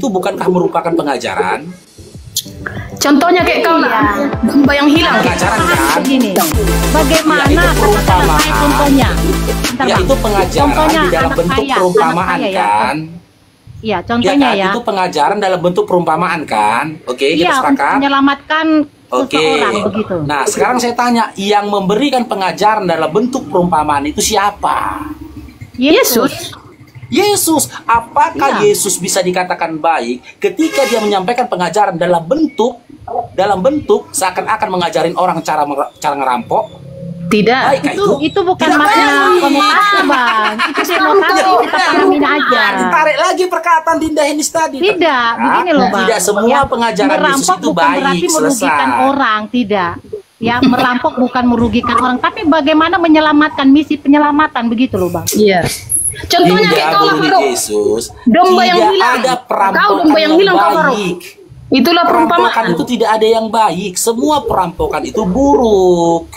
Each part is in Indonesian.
itu bukankah merupakan pengajaran? Contohnya kayak kau lah, domba yang hilang. Pengajaran kan? Begini, bagaimana Ya, itu perumpamaan. contohnya? Bentar, Ya Bang. itu pengajaran Contohnya di dalam anak bentuk saya, perumpamaan anak saya, ya. kan? Iya, Ya contohnya kan? ya. Itu pengajaran dalam bentuk perumpamaan kan? Oke, kita Iya, untuk sepakat? menyelamatkan Oke. seseorang begitu. Nah, sekarang saya tanya, yang memberikan pengajaran dalam bentuk perumpamaan itu siapa? Yesus. Yesus. Apakah Iya. Yesus bisa dikatakan baik ketika dia menyampaikan pengajaran dalam bentuk seakan-akan mengajarin orang cara ngerampok? Tidak. Baik kah Itu bukan Tidak makna baik. konotasi, Bang. Itu denotasi kita pahamin aja. Ditarik lagi perkataan Dinda Henis tadi. Tidak, Ternyata begini loh, Bang. Tidak semua Ya, pengajaran Yesus merampok itu bukan baik. berarti merugikan Selesai. orang, tidak. Ya, merampok bukan merugikan orang, tapi bagaimana menyelamatkan misi penyelamatan begitu loh, Bang. Iya. Contohnya kayak Hingga kau lah, guru Faruk. Yesus Domba yang tidak hilang. ada perampokan Kau domba yang hilang, kau, Faruk. baik. Itulah Perampokan perumpamaan. itu tidak ada yang baik. Semua perampokan itu buruk.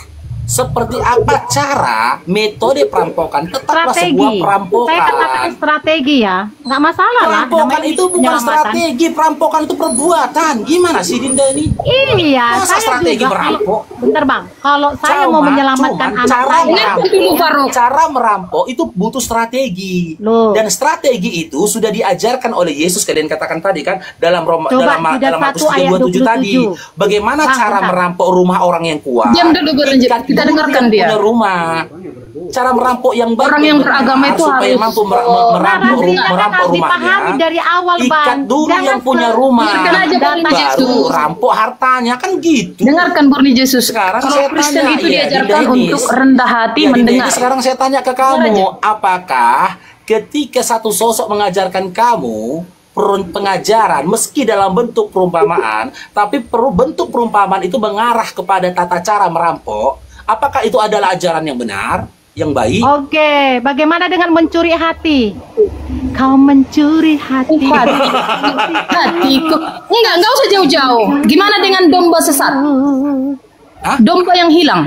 Seperti apa cara metode perampokan tetaplah sebuah Strategi. perampokan. Saya katakan strategi ya, nggak masalah lah. Perampokan namanya itu bukan penyelamatan. strategi, perampokan itu perbuatan. Gimana sih Dinda ini? Iya, Masa saya strategi juga. merampok? Bentar Bang, kalau saya mau menyelamatkan anak cara saya, merampok, cara merampok itu butuh strategi. Loh. Dan strategi itu sudah diajarkan oleh Yesus, kalian katakan tadi kan dalam Coba Yudas dalam Markus 1 ayat 3:27 tadi. 27. Bagaimana Bang, cara bentar. merampok rumah orang yang kuat? Diam dulu, berlanjut. Ikat Kita dulu dengarkan yang dia. punya rumah. Cara merampok yang baik Orang yang beragama itu supaya harus- mampu narasinya kan merampok harus rumahnya. dipahami dari awal, Bang. Ikat dulu Jangan yang punya rumah. Biarkan aja Borni baru Yesus. rampok hartanya kan gitu. Dengarkan Borni Yesus. Sekarang Kalau saya Kristen tanya, itu ya, diajarkan Dinda Henis. untuk rendah hati Ya, Dinda mendengar. Henis, sekarang saya tanya ke kamu, apakah ketika satu sosok mengajarkan kamu pengajaran meski dalam bentuk perumpamaan, tapi bentuk perumpamaan itu mengarah kepada tata cara merampok, apakah itu adalah ajaran yang benar, yang baik? Oke, bagaimana dengan mencuri hati? Kau mencuri hati. Hatiku. Enggak usah jauh-jauh. Gimana dengan domba sesat? Hah? Domba yang hilang.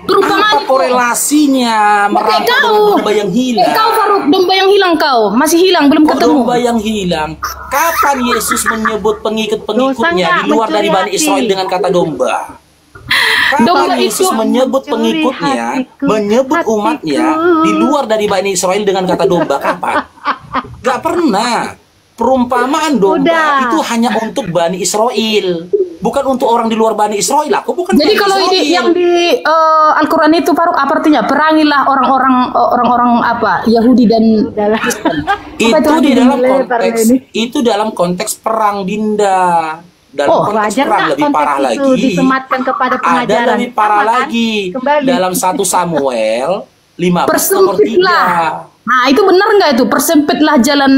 Perumpamaan Apa korelasinya merampok dengan kau. domba yang hilang? Kau Faruk, domba yang hilang kau. Masih hilang, belum Kok ketemu. domba yang hilang? Kapan Yesus menyebut pengikut-pengikutnya Dosa di luar nggak dari Bani mencuri Israel hati? dengan kata domba? Domba Kapan Yesus itu menyebut mencuri pengikutnya, hatiku, menyebut umatnya di luar dari Bani Israel dengan kata domba? Kapan? Gak pernah. Perumpamaan domba Udah. itu hanya untuk Bani Israel, bukan untuk orang di luar Bani Israel. Aku bukan Jadi Bani kalau Israel. ini yang di Al-Quran itu Faruk apa artinya? Perangilah orang-orang apa? Yahudi dan itu di dalam lebar konteks ini. itu dalam konteks perang, Dinda. Dalam Oh, konteks wajar perang nggak lebih konteks parah itu lagi. disematkan kepada Ada pengajaran? lebih parah Sama kan? lagi. Kembali. Dalam 1 Samuel 15 nomor 3. persempitlah. Nah, itu benar nggak itu? Persempitlah jalan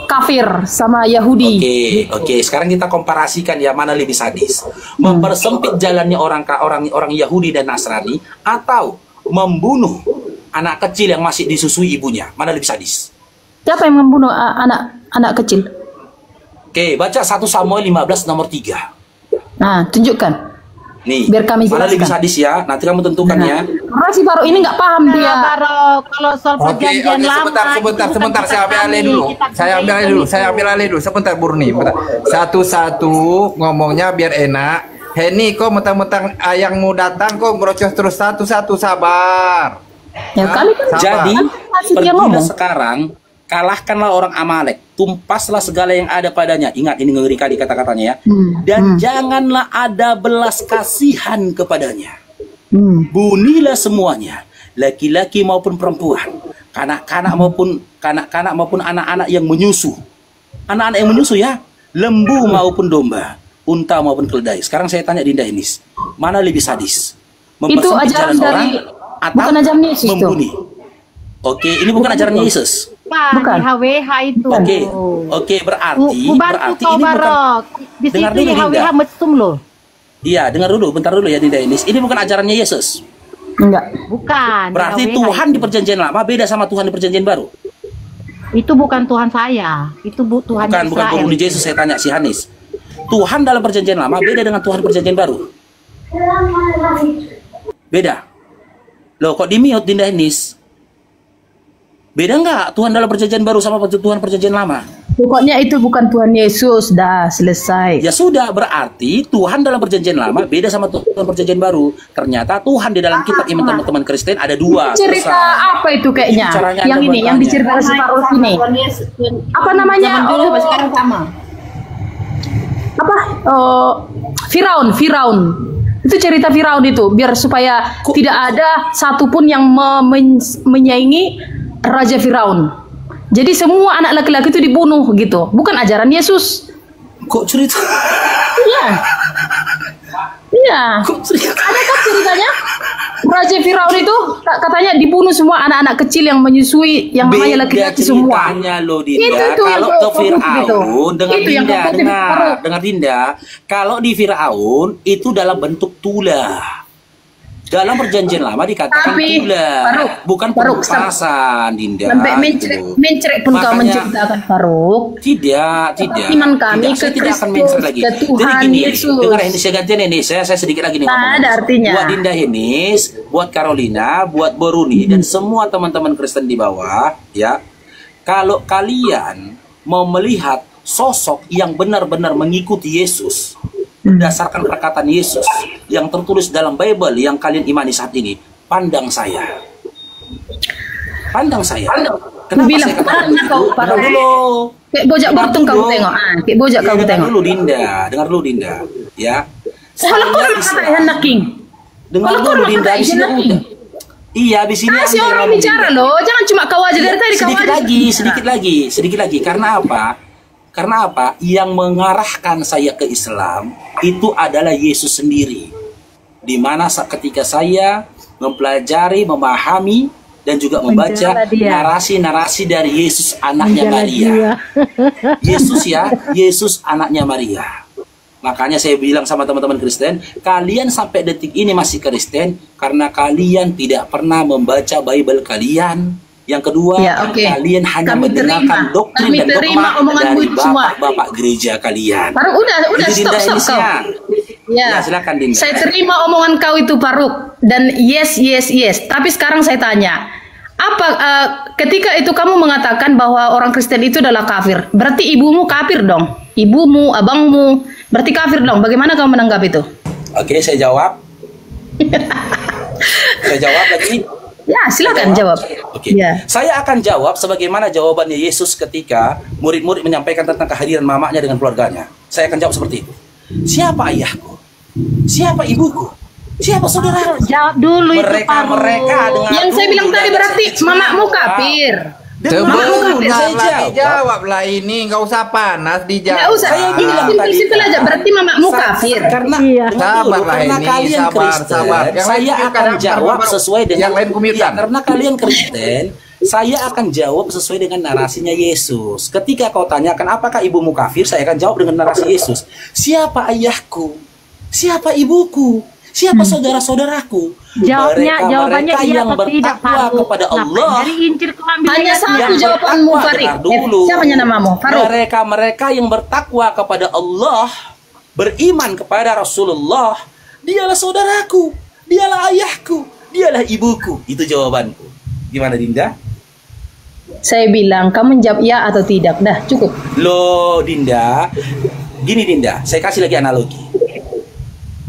kafir sama Yahudi. Oke. Sekarang kita komparasikan ya, mana lebih sadis. Mempersempit jalannya orang Yahudi dan Nasrani atau membunuh anak kecil yang masih disusui ibunya. Mana lebih sadis? Siapa yang membunuh anak kecil? Oke, baca 1 Samuel 15 nomor 3. Nah, tunjukkan. Nih, Biar kami mana jelaskan. lebih sadis ya? Nanti kamu tentukan ya. Karena si Faruk ini nggak paham Nah, dia. Barok, kalau soal Oke, perjanjian lama sebentar, saya ambil alih dulu. Saya ambil alih dulu. Sebentar, Burni. Satu-satu ngomongnya biar enak. Heni, kok mentang-mentang ayangmu datang, kok ngerocos terus satu-satu, sabar. Ya kali kan. Sabar. Jadi, Masih dia pergilah ngomong. sekarang, kalahkanlah orang Amalek, tumpaslah segala yang ada padanya. Ingat, ini ngeri kali kata-katanya ya. Dan janganlah ada belas kasihan kepadanya. Bunuhlah semuanya, laki-laki maupun perempuan, kanak-kanak maupun anak-anak yang menyusu. Anak-anak yang menyusu ya, lembu maupun domba, unta maupun keledai. Sekarang saya tanya Dinda Henis, mana lebih sadis? Itu Mempersempit ajaran jalan dari atau bukan ajaran Yesus tuh. membunuh? Oke, ini bukan ajaran Yesus. Bukan. Di HWH itu. Oke, berarti Bubarku kau ini bukan. Barok. Di Dengar situ dulu, di HWH Dinda. mesum loh. Iya, dengar dulu, bentar dulu ya Dinda Henis. Ini bukan ajarannya Yesus. Enggak. Bukan. di Berarti HWH Tuhan di perjanjian lama beda sama Tuhan di perjanjian baru. itu bukan Tuhan saya. Itu Tuhan Bukan Israel. penghuni Yesus, saya tanya si Hanis. Tuhan dalam perjanjian lama beda dengan Tuhan perjanjian baru. Beda. Loh, kok di-mute Dinda Henis? Beda nggak Tuhan dalam perjanjian baru sama Tuhan perjanjian lama? Pokoknya itu bukan Tuhan Yesus, dah selesai. Ya sudah, berarti Tuhan dalam perjanjian lama beda sama Tuhan perjanjian baru. Ternyata Tuhan di dalam kitab iman teman-teman Kristen ada dua. Cerita besar. apa itu kayaknya? Itu caranya Yang Anda ini, yang bertanya. diceritakan si Faruk ini. Apa namanya? Zaman dulu sama sekarang sama. Apa? Firaun. Itu cerita Firaun itu, biar supaya tidak ada satupun yang menyaingi Raja Firaun. Jadi semua anak laki-laki itu dibunuh gitu. Bukan ajaran Yesus. Kok cerita? Iya. Kok cerita? Ada kan ceritanya? Raja Firaun itu katanya dibunuh semua anak-anak kecil yang menyusui, yang namanya laki-laki semua. Loh, Dinda. Itu Kalau yang ke Firaun, dengar itu yang Dinda, dengar Dinda. Kalau di Firaun itu dalam bentuk tulah. Dalam perjanjian lama dikatakan Tapi, tulah, bukan penumpasan, Dinda. Sampai mencret pun kau menceritakan Faruk. Tidak. Iman kami Saya ke tidak akan Kristus, mention lagi. ke Tuhan Jadi gini, Yesus. dengar ini saya gantian ini. Saya sedikit lagi nih. Nah, ada artinya. Buat Dinda Henis, buat Carolina, buat Boruni dan semua teman-teman Kristen di bawah, ya. Kalau kalian mau melihat sosok yang benar-benar mengikuti Yesus berdasarkan perkataan Yesus yang tertulis dalam Bible yang kalian imani saat ini, pandang saya. Kenapa Bilang, saya katakan begitu? kau Dengar dulu. Kayak bojak bertung kau tengok. Kayak bojak kau Dengar tengok. dengar dulu Dinda, ya. Kalau kau kata Naking. Dengar Kalau dulu kau Dinda, di sini Naking. udah. Iya, di sini Si Anda orang ngomong, bicara Dinda. loh. Jangan cuma kau aja dari tadi kau aja. Sedikit lagi. Karena apa? Yang mengarahkan saya ke Islam itu adalah Yesus sendiri. Di mana ketika saya mempelajari, memahami dan juga membaca narasi-narasi dari Yesus anaknya Maria. Yesus anaknya Maria. Makanya saya bilang sama teman-teman Kristen, kalian sampai detik ini masih Kristen karena kalian tidak pernah membaca Bible kalian. Yang kedua, kalian hanya mendengarkan doktrin dan dogma dari bapak-bapak gereja kalian. Faruk, udah stop kau. Ya, silakan Dinda. Saya terima omongan kau itu Faruk dan yes. Tapi sekarang saya tanya, apa ketika itu kamu mengatakan bahwa orang Kristen itu adalah kafir, berarti ibumu kafir dong? Ibumu, abangmu, berarti kafir dong? Bagaimana kamu menanggap itu? Oke, saya jawab. Saya jawab lagi. Ya, silakan jawab. Oke. Ya. Saya akan jawab sebagaimana jawabannya Yesus ketika murid-murid menyampaikan tentang kehadiran mamanya dengan keluarganya. Saya akan jawab seperti itu. Siapa ayahku? Siapa ibuku? Siapa saudaraku? Jawab dulu mereka dengan yang saya bilang tadi berarti mamamu kafir. Jawablah ini, nggak usah panas dijawab. Nggak usah. Ini simpel aja. Berarti mamamu kafir. Karena kalian Kristen, saya akan jawab sesuai dengan yang lain kumirkan. Karena kalian Kristen, saya akan jawab sesuai dengan narasinya Yesus. Ketika kau tanyakan apakah ibumu kafir, saya akan jawab dengan narasi Yesus. Siapa ayahku? Siapa ibuku? Siapa saudara-saudaraku? Jawabannya mereka iya yang atau tidak, bertakwa Faruk. kepada Allah. Dari incir kau ambil Hanya ayat satu yang jawabanmu, bertakwa, Farid. dengar dulu. Siapa namamu? Faruk. Mereka yang bertakwa kepada Allah, beriman kepada Rasulullah, dialah saudaraku, dialah ayahku, dialah ibuku. Itu jawabanku. Gimana Dinda? Saya bilang kamu jawab ya atau tidak. Dah cukup. Loh Dinda, gini Dinda, saya kasih lagi analogi.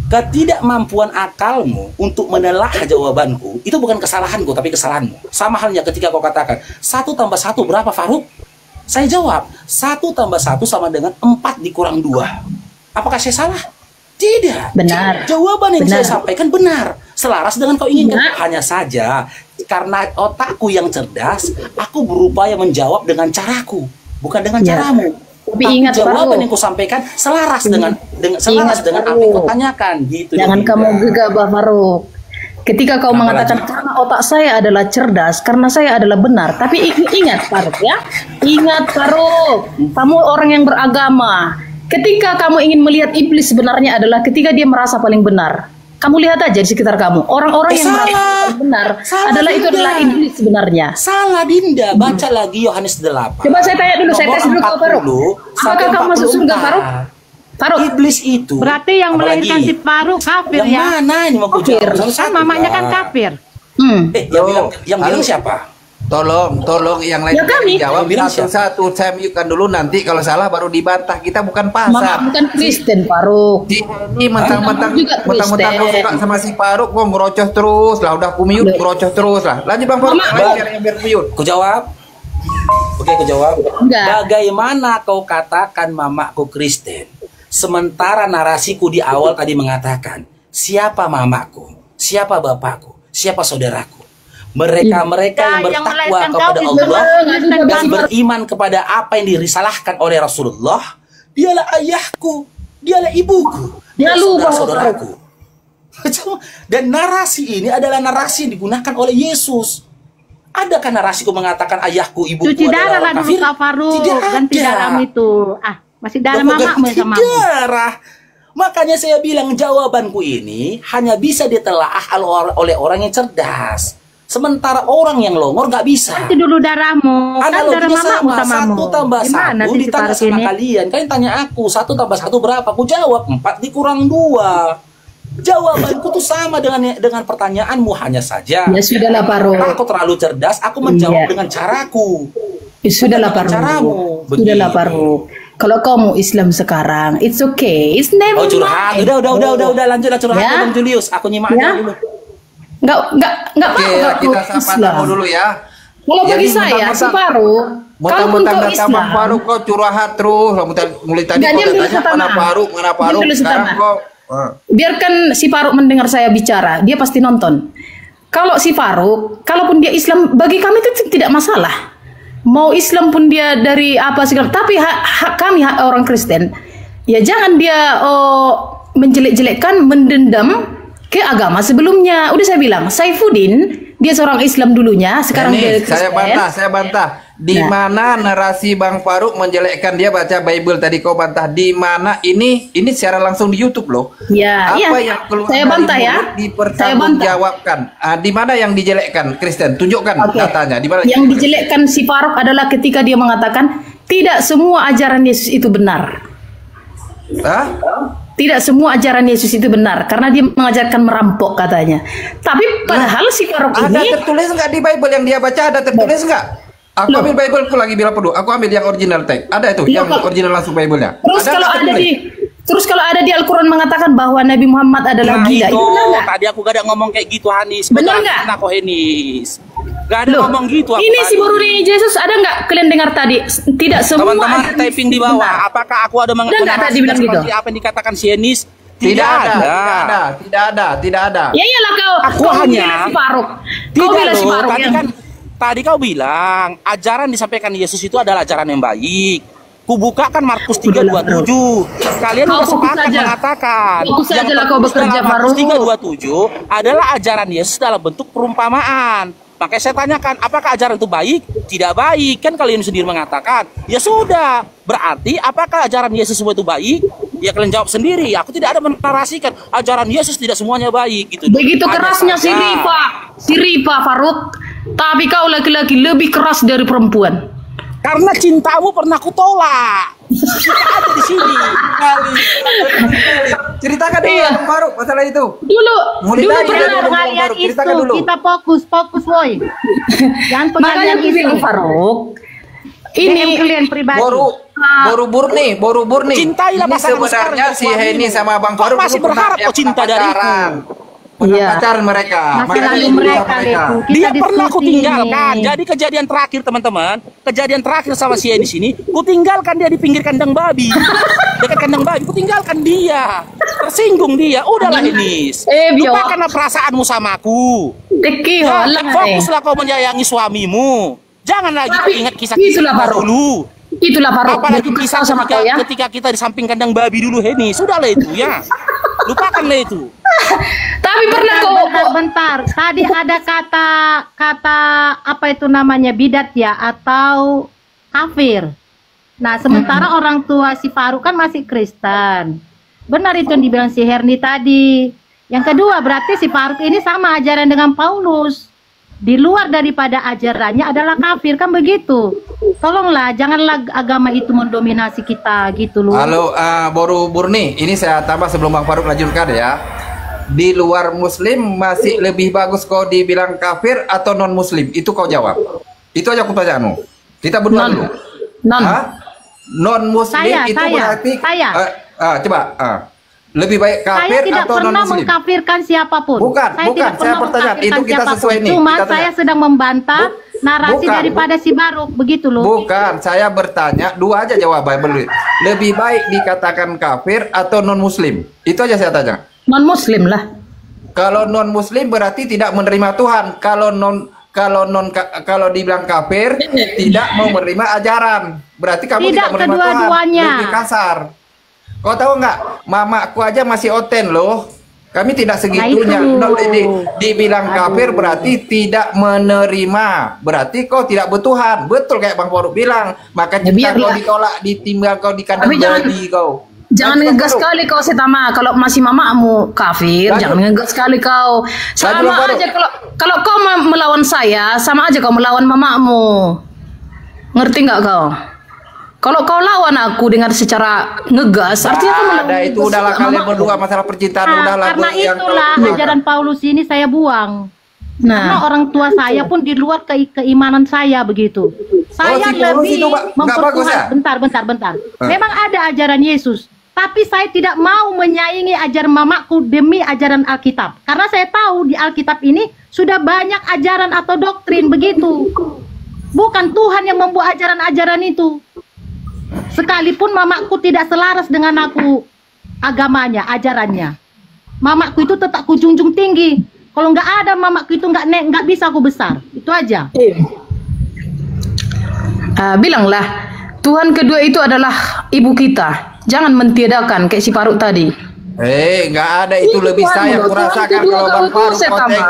Ketidakmampuan akalmu untuk menelah jawabanku itu bukan kesalahanku tapi kesalahanmu. Sama halnya ketika kau katakan 1 + 1 berapa Faruk? Saya jawab 1 + 1 sama dengan 4 dikurang 2. Apakah saya salah? Tidak. Benar. Jawaban yang Benar. saya sampaikan benar, selaras dengan kau inginkan. Hanya saja karena otakku yang cerdas, aku berupaya menjawab dengan caraku, bukan dengan caramu. Tapi ingat jawaban Faruk, yang kau sampaikan selaras dengan selaras dengan apa yang kau tanyakan gitu. Jangan Dinda. kamu gegabah Faruk. Ketika kau mengatakan karena otak saya adalah cerdas, karena saya adalah benar. Tapi ingat Faruk ya. Ingat Faruk, kamu orang yang beragama. Ketika kamu ingin melihat iblis sebenarnya adalah ketika dia merasa paling benar. Kamu lihat aja di sekitar kamu. Orang-orang yang merasa paling benar adalah itu adalah iblis sebenarnya. Salah Dinda, baca lagi Yohanes 8. Coba saya tanya dulu, saya tes dulu kau Faruk. Apakah kamu masuk surga Faruk? Faruk. Iblis itu. Berarti yang melahirkan si Faruk kafir yang ya? mana ini mau Kafir. jawab? Kan mamanya kan kafir. Yang bilang siapa? Tolong yang lain Ya, kami. jawab satu-satu. Saya mute-kan dulu, nanti kalau salah baru dibantah. Kita bukan Mama pasar. bukan Kristen, Faruk. Ini mentang-mentang juga mentang-mentang kau Kristen. suka sama si Faruk, kau ngerocos terus lah. Udah aku mute, ngerocos terus lah. Lanjut Bang Faruk, yang biar mute. Ku jawab. Oke, ku jawab. Enggak. Bagaimana kau katakan mamaku Kristen? Sementara narasiku di awal tadi mengatakan, siapa mamaku? Siapa bapakku? Siapa saudaraku? Mereka-mereka yang bertakwa kepada Allah dan beriman kepada apa yang dirisalahkan oleh Rasulullah, dialah ayahku, dialah ibuku, Dia lupa, saudaraku. Dan narasi ini adalah narasi yang digunakan oleh Yesus. Adakah narasiku mengatakan ayahku, ibuku Cuci darah adalah lah orang dulu kafir? Kak Faruk. Tidak Ganti ada. dalam itu. Masih dalam Loh, mamamu ganti sama darah. Makanya saya bilang jawabanku ini hanya bisa ditelaah oleh orang yang cerdas. Sementara orang yang longor nggak bisa. Ganti dulu darahmu. Kan darah Analoginya mamamu sama, samamu. 1 tambah 1 sih si ditanya Faruk sama ini? kalian. Kalian tanya aku 1 tambah 1 berapa? Aku jawab 4 dikurang 2. Jawabanku tuh sama dengan pertanyaanmu, hanya saja Ya sudahlah, Faruk. aku terlalu cerdas, aku menjawab Iya. dengan caraku. Ya, sudahlah, Bukan caramu. Faruk. Sudahlah, Begitu. Faruk. Kalau kamu Islam sekarang, it's okay. It's never Oh, curhat. mind. Udah, lanjutlah curhat Ya. Bang Julius. Aku nyimak Ya. aja dulu. Enggak Oke, apa-apa kita kau sapa Islam. tamu dulu ya. Kalau Jadi bagi saya, si mentang-mentang- Faruk, kalaupun Mentang-mentang kau data Bang Islam, Faruk kau curhat terus. Mulai tadi Nggak, kau diam dulu, tanya Satama. mana Faruk. Diam dulu, Sekarang Satama. kau biarkan si Faruk mendengar saya bicara, dia pasti nonton. Kalau si Faruk, kalaupun dia Islam, bagi kami itu tidak masalah. Mau Islam pun dia dari apa segala, tapi kami orang Kristen, ya jangan dia menjelek-jelekkan, mendendam ke agama sebelumnya. Udah saya bilang, Saifuddin dia seorang Islam dulunya, sekarang dia ini Kristen. saya bantah. Di Nah. mana narasi Bang Faruk menjelekkan dia baca Bible tadi kau bantah? Di mana ini secara langsung di YouTube loh. Ya, Apa iya. yang keluar Saya dari bantah ya. mulut Saya dipertanggungjawabkan. Di mana yang dijelekkan Kristen? Tunjukkan Oke. datanya. Di mana? Yang dijelekkan si Faruk adalah ketika dia mengatakan tidak semua ajaran Yesus itu benar. Hah? Tidak semua ajaran Yesus itu benar karena dia mengajarkan merampok katanya. Tapi padahal si Faruk Ada ini tertulis nggak di Bible yang dia baca? Ada tertulis nggak? Aku Loh. ambil Bible, aku lagi bilang perlu. Aku ambil yang original teks. Ada itu, Loh, yang kalau- original langsung Bible-nya. terus Ada kalau nggak ada tertulis? kalau ada di Al-Quran mengatakan bahwa Nabi Muhammad adalah gila, itu benar nggak? Tadi aku gak ada ngomong kayak gitu, Hanis. Benar nggak? Nah, kok Henis. Gak ada Loh, ngomong gitu. aku ini si tadi. Boruni Yesus ada nggak kalian dengar tadi? Tidak semua Teman-teman ajaran typing Yesus di bawah. benar. Apakah aku ada Udah nggak tadi bilang gitu? seperti apa yang dikatakan si Henis? Tidak ada. Ya iyalah Aku kau hanya- bilang si Faruk. Kau Tidak bilang si loh, Faruk tadi yang kan tadi kau bilang ajaran disampaikan Yesus itu adalah ajaran yang baik. Kubukakan Markus 3:27. Kalian Kau sudah fokus sepakat saja. mengatakan Fokus saja lah tertulis kau bekerja, dalam Markus Faruk. 3:27 adalah ajaran Yesus dalam bentuk perumpamaan. Makanya saya tanyakan, apakah ajaran itu baik? Tidak baik. Kan kalian sendiri mengatakan. Ya sudah. Berarti apakah ajaran Yesus semua itu baik? Ya kalian jawab sendiri. Aku tidak ada menarasikan ajaran Yesus tidak semuanya baik gitu. begitu Hanya kerasnya si saja. Rifa Faruk. Tapi kau laki-laki lebih keras dari perempuan. Karena cintamu pernah kutolak. Kita ada di sini. Ceritakan dulu Iya. Bang Faruk masalah itu. Dulu Mulai dulu dari pernah dulu. Pengalian Baru itu ceritakan dulu. kita fokus woi. Jangan makanya pengalian aku itu. bilang Faruk. DM Ini kalian pribadi. Boru Burni. Cintailah Ini pasanganmu sebenarnya sekarang, si suamimu. Heni sama Bang Kau Faruk masih dulu berharap pernah- kau cinta pernah dariku. pacaran. Pernah Iya. pacaran mereka. Masih Makanya lalu dia mereka sama itu. Dia Kita pernah aku diskusi tinggalkan. ini. Jadi kejadian terakhir teman-teman, kejadian terakhir sama si di sini, ku tinggalkan dia di pinggir kandang babi. Dekat kandang babi, ku tinggalkan dia. Tersinggung dia. Udahlah Enis. Bio. Lupakanlah perasaanmu samaku. Deki Ya, holang fokuslah kau menyayangi suamimu. Jangan lagi Tapi ingat kisah itulah kita Faruk. dulu. Itulah Faruk. Apalagi Jadi kisah kau sama ketika, kau ya. ketika kita di samping kandang babi dulu Heni. Sudahlah itu ya. Lupakanlah itu. Tapi pernah Bentar. Tadi ada kata apa itu namanya bidat ya atau kafir. Nah, sementara orang tua si Faruk kan masih Kristen. Benar itu yang dibilang si Herni tadi. Yang kedua berarti si Faruk ini sama ajaran dengan Paulus. Di luar daripada ajarannya adalah kafir, kan begitu. Tolonglah, janganlah agama itu mendominasi kita gitu loh. Halo, Boru Burni. Ini saya tambah sebelum Bang Faruk lanjutkan ya. Di luar Muslim masih lebih bagus kau dibilang kafir atau non Muslim? Itu kau jawab. Itu aja aku tanya Kita berdua Non. dulu. Non. Non muslim itu berarti coba lebih baik kafir saya tidak atau non pernah muslim? mengkafirkan siapapun. Bukan, saya pertanyaan itu kita sesuai nih. Cuma saya sedang membantah narasi daripada si Baruk, begitu loh. Bukan, saya bertanya dua aja jawaban. Lebih baik dikatakan kafir atau non muslim? Itu aja saya tanya. Non muslim lah. Kalau non muslim berarti tidak menerima Tuhan. Kalau dibilang kafir tidak mau menerima ajaran. Berarti kamu tidak menerima Tuhan. Lebih kasar. Kau tahu nggak? Mamaku aja masih oten loh. Kami tidak segitunya. Dibilang kafir berarti tidak menerima. Berarti kau tidak bertuhan. Betul kayak Bang Faruk bilang. Maka jika kau ditolak, ditimbang kau di kandang babi kau. Jangan ngegas sekali kau Setama. Kalau masih mamamu kafir, jangan ngegas sekali kau. Sama aja kalau kau melawan saya, sama aja kau melawan mamamu. Ngerti nggak kau? Kalau kau lawan aku dengan secara ngegas, artinya kau melawan. Ada itu udahlah kalian berdua masalah percintaan udahlah. Karena itulah ajaran Paulus ini saya buang. Karena orang tua saya pun di luar keimanan saya begitu. Saya lebih memperkuat. Bentar. Memang ada ajaran Yesus, tapi saya tidak mau menyaingi ajaran mamaku demi ajaran Alkitab. Karena saya tahu di Alkitab ini sudah banyak ajaran atau doktrin begitu. Bukan Tuhan yang membuat ajaran-ajaran itu. Sekalipun mamaku tidak selaras dengan aku agamanya, ajarannya, mamaku itu tetap ku junjung tinggi. Kalau nggak ada mamaku itu nggak bisa aku besar. Itu aja. Bilanglah Tuhan kedua itu adalah ibu kita. Jangan mentiadakan kayak si Faruk tadi. Nggak ada itu lebih sayang kurasakan kalau Bang Faruk kau tengok.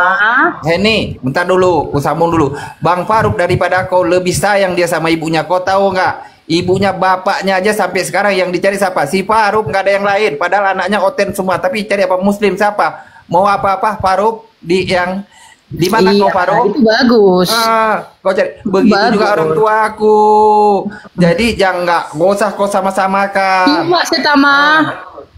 Heni, bentar dulu, ku sambung dulu. Bang Faruk daripada kau lebih sayang dia sama ibunya. Kau tahu nggak? Ibunya bapaknya aja sampai sekarang yang dicari siapa? Si Faruk, nggak ada yang lain. Padahal anaknya oten semua. Tapi cari apa muslim siapa? Mau apa-apa Faruk di mana kau Faruk? Itu bagus. Kau cari. Begitu bagus. Juga orang tua aku. Jadi jangan nggak usah kau sama-samakan. Cuma Setama.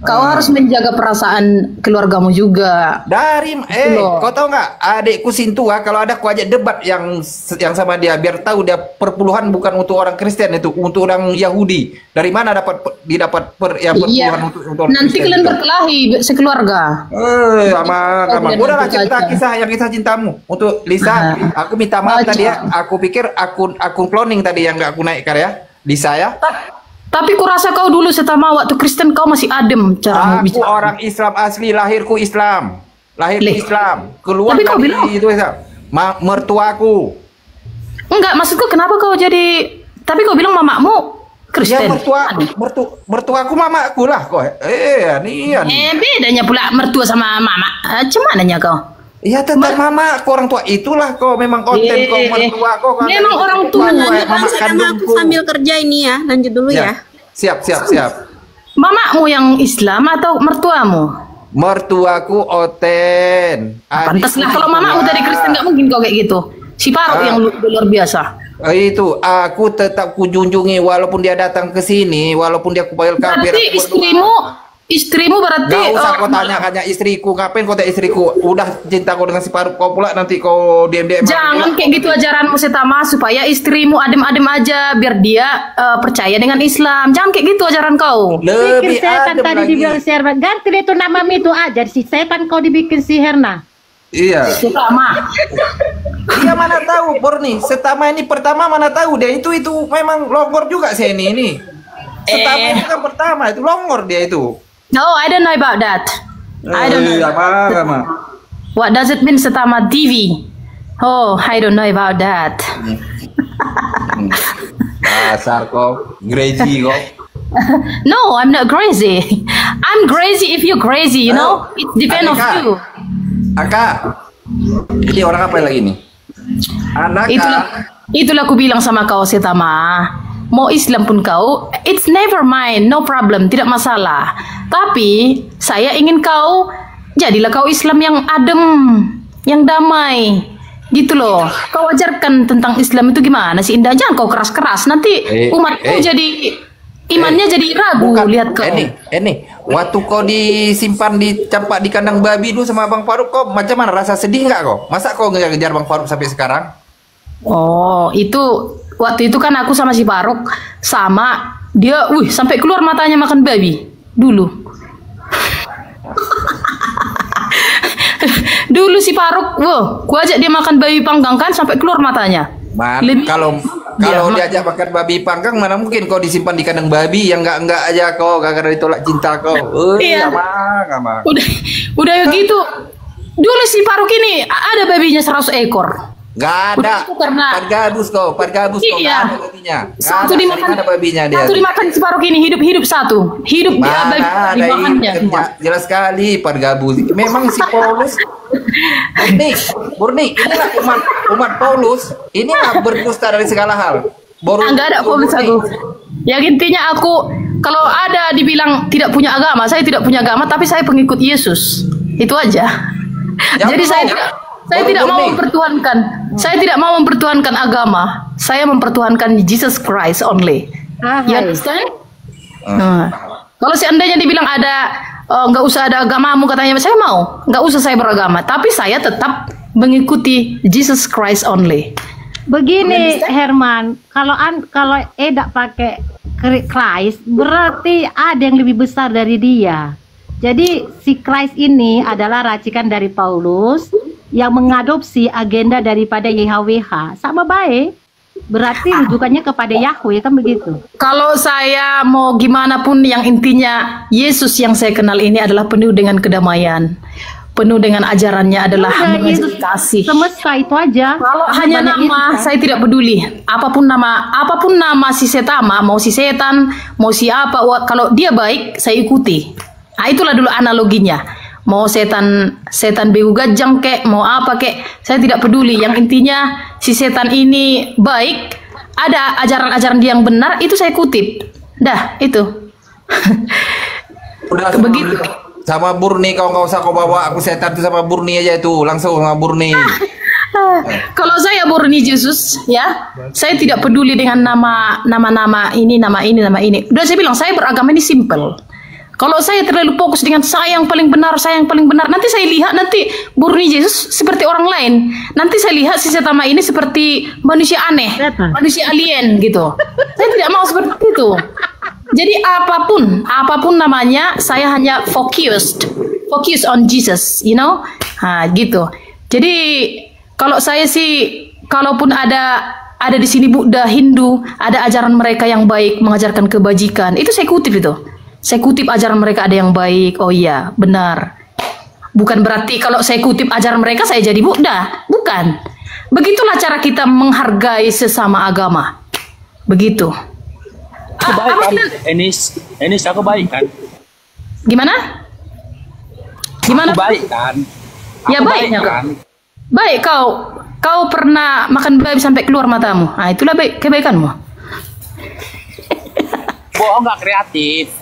Kau harus menjaga perasaan keluargamu juga. Kau tahu nggak? Adikku Sintua kalau ada ku ajak debat yang sama dia biar tahu dia perpuluhan bukan untuk orang Kristen itu, untuk orang Yahudi. Dari mana didapat perpuluhan untuk orang nanti Kristen? Kalian berkelahi sekeluarga. Aman. Udahlah kisah cintamu untuk Lisa. Aku minta maaf tadi ya. Aku pikir akun cloning tadi yang nggak aku naikkan ya. Lisa ya. Tapi kurasa kau dulu Setama waktu Kristen kau masih adem cara bicara. Aku orang Islam asli, lahirku Islam. Islam. Keluar tapi kau bilang itu mertuaku. Enggak, maksudku kenapa kau jadi. Tapi kau bilang mamamu Kristen. Ya mertuaku mamaku lah kok. Bedanya pula mertua sama mama. Cumananya kau? Iya tetap mama, orang tua itulah kok memang konten kok mertua kok. Memang orang tua. Mama aku sambil kerja ini ya, lanjut dulu ya. Siap. Mamamu yang Islam atau mertuamu? Mertuaku oten. Pantaslah kalau mamamu dari Kristen nggak mungkin kau kayak gitu. Si Faruk yang luar biasa. Itu aku tetap kunjungi walaupun dia datang ke sini, walaupun dia kubayar kafir. Berarti istrimu berarti. Gak usah kau tanya hanya istriku, ngapain kau tanya istriku? Udah cinta kau dengan si Faruk kau pula nanti kau diem. Jangan kayak gitu ajaranmu Setama, supaya istrimu adem-adem aja biar dia percaya dengan Islam. Jangan kayak gitu ajaran kau. Lebih setan tadi dibilang Serna. Ganti itu nama itu aja si setan kau dibikin si Herna. Iya. Setama. Dia mana tahu Borni, Setama ini pertama mana tahu dia itu memang longor juga sih ini. Setama itu kan pertama itu longor dia itu. No, I don't know about that. I don't know. Apa? What does it mean Setama TV? Oh, I don't know about that. Dasar kok, crazy kok. No, I'm not crazy. I'm crazy if you're crazy, you know. It depends on you. Aka, ini orang apa lagi nih? Anak. Itulah aku bilang sama kau Setama. Mau Islam pun kau, it's never mind, no problem, tidak masalah. Tapi saya ingin kau jadilah kau Islam yang adem, yang damai, gitu loh. Kau ajarkan tentang Islam itu gimana sih Indah? Jangan kau keras-keras, nanti umatku jadi imannya jadi ragu. Lihat kau. Ini, waktu kau disimpan dicampak di kandang babi dulu sama Bang Faruk, kau macam mana rasa sedih nggak kau? Masa kau ngejar Bang Faruk sampai sekarang? Oh, itu waktu itu kan aku sama si Faruk sama dia, sampai keluar matanya makan babi dulu. Dulu si Faruk, ku ajak dia makan babi panggang kan sampai keluar matanya. Kalau diajak makan babi panggang, mana mungkin kau disimpan di kandang babi yang enggak aja kau gara-gara ditolak cinta kau. Iya. Lama. Udah gitu. Dulu si Faruk ini ada babinya 100 ekor. Gak ada. Empat gabus kau. Iya. Gak ada babinya. Satu dimakan. Ada babinya dia. Satu dimakan si Faruk ini hidup satu. Hidup dia dimakannya. Jelas sekali 4 gabus. Memang si Paulus Murni, inilah umat Paulus. Inilah berdusta dari segala hal. Enggak ada Paulus aku. Yang intinya aku kalau ada dibilang tidak punya agama, saya tidak punya agama, tapi saya pengikut Yesus. Itu aja. Jadi saya tidak mau mempertuhankan. Saya tidak mau mempertuhankan agama. Saya mempertuhankan Jesus Christ only. You understand? Kalau seandainya dibilang ada nggak usah ada agamamu katanya, saya mau. Nggak usah saya beragama. Tapi saya tetap mengikuti Jesus Christ only. Begini Herman, kalau Eda pakai Christ berarti ada yang lebih besar dari dia. Jadi si Christ ini adalah racikan dari Paulus yang mengadopsi agenda daripada YHWH. Sama baik. Berarti rujukannya kepada Yahweh kan begitu. Kalau saya mau gimana pun yang intinya Yesus yang saya kenal ini adalah penuh dengan kedamaian. Penuh dengan ajarannya adalah mengajar kasih. Semesta itu aja. Kalau hanya nama, saya tidak peduli. Apapun nama si setama, mau si setan, mau si apa, kalau dia baik, saya ikuti. Nah, itulah dulu analoginya. Mau setan begu gajang kek, mau apa kek, saya tidak peduli. Yang intinya si setan ini baik, ada ajaran-ajaran dia yang benar, itu saya kutip. Dah, itu. Udah begitu. Sama Burni, kau nggak usah kau bawa aku setan itu, sama Burni aja itu, langsung sama Burni. Kalau saya murni Yesus, ya, saya tidak peduli dengan nama ini. Udah saya bilang saya beragama ini simple. Kalau saya terlalu fokus dengan saya yang paling benar, nanti saya lihat nanti murni Yesus seperti orang lain. Nanti saya lihat si setama ini seperti manusia aneh, manusia alien gitu. Saya tidak mau seperti itu. Jadi apapun namanya, saya hanya focus on Jesus, you know, gitu. Jadi kalau saya sih, kalaupun ada di sini Buddha, Hindu, ada ajaran mereka yang baik, mengajarkan kebajikan, itu saya kutip itu. Saya kutip ajaran mereka ada yang baik. Oh iya, benar. Bukan berarti kalau saya kutip ajaran mereka saya jadi Buddha. Bukan. Begitulah cara kita menghargai sesama agama. Begitu. Aku baik kan? Enis aku baik kan? Gimana? Aku baik kan? Ya baiknya kan? Baik, kau pernah makan babi sampai keluar matamu. Nah, itulah kebaikanmu. Bohong, nggak kreatif.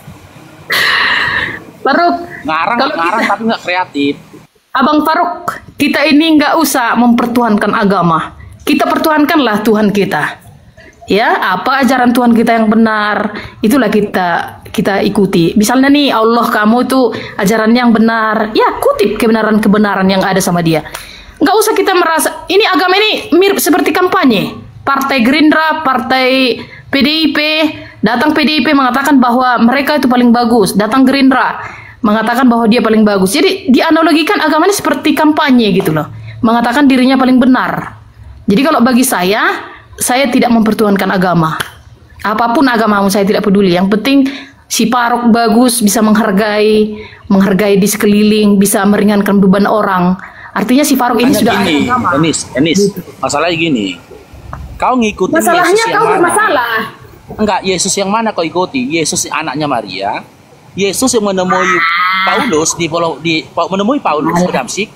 Faruk, ngarang tapi nggak kreatif. Abang Faruk, kita ini nggak usah mempertuhankan agama. Kita pertuhankanlah Tuhan kita. Ya, apa ajaran Tuhan kita yang benar, itulah kita ikuti. Misalnya nih, Allah kamu itu ajarannya yang benar, ya kutip kebenaran-kebenaran yang ada sama dia. Nggak usah kita merasa ini agama ini mirip seperti kampanye. Partai Gerindra, Partai PDIP, datang PDIP mengatakan bahwa mereka itu paling bagus, datang Gerindra mengatakan bahwa dia paling bagus. Jadi dianalogikan agama ini seperti kampanye gitu loh, mengatakan dirinya paling benar. Jadi kalau bagi saya tidak mempertuhankan agama. Apapun agamamu saya tidak peduli. Yang penting si Faruk bagus, bisa menghargai di sekeliling, bisa meringankan beban orang. Artinya si Faruk ini sudah gini, Enis, masalahnya gini. Kau ngikutin masalahnya Yesus yang kau mana? bermasalah. Enggak, Yesus yang mana kau ikuti? Yesus anaknya Maria, Yesus yang menemui Paulus menemui Paulus di Damsyik,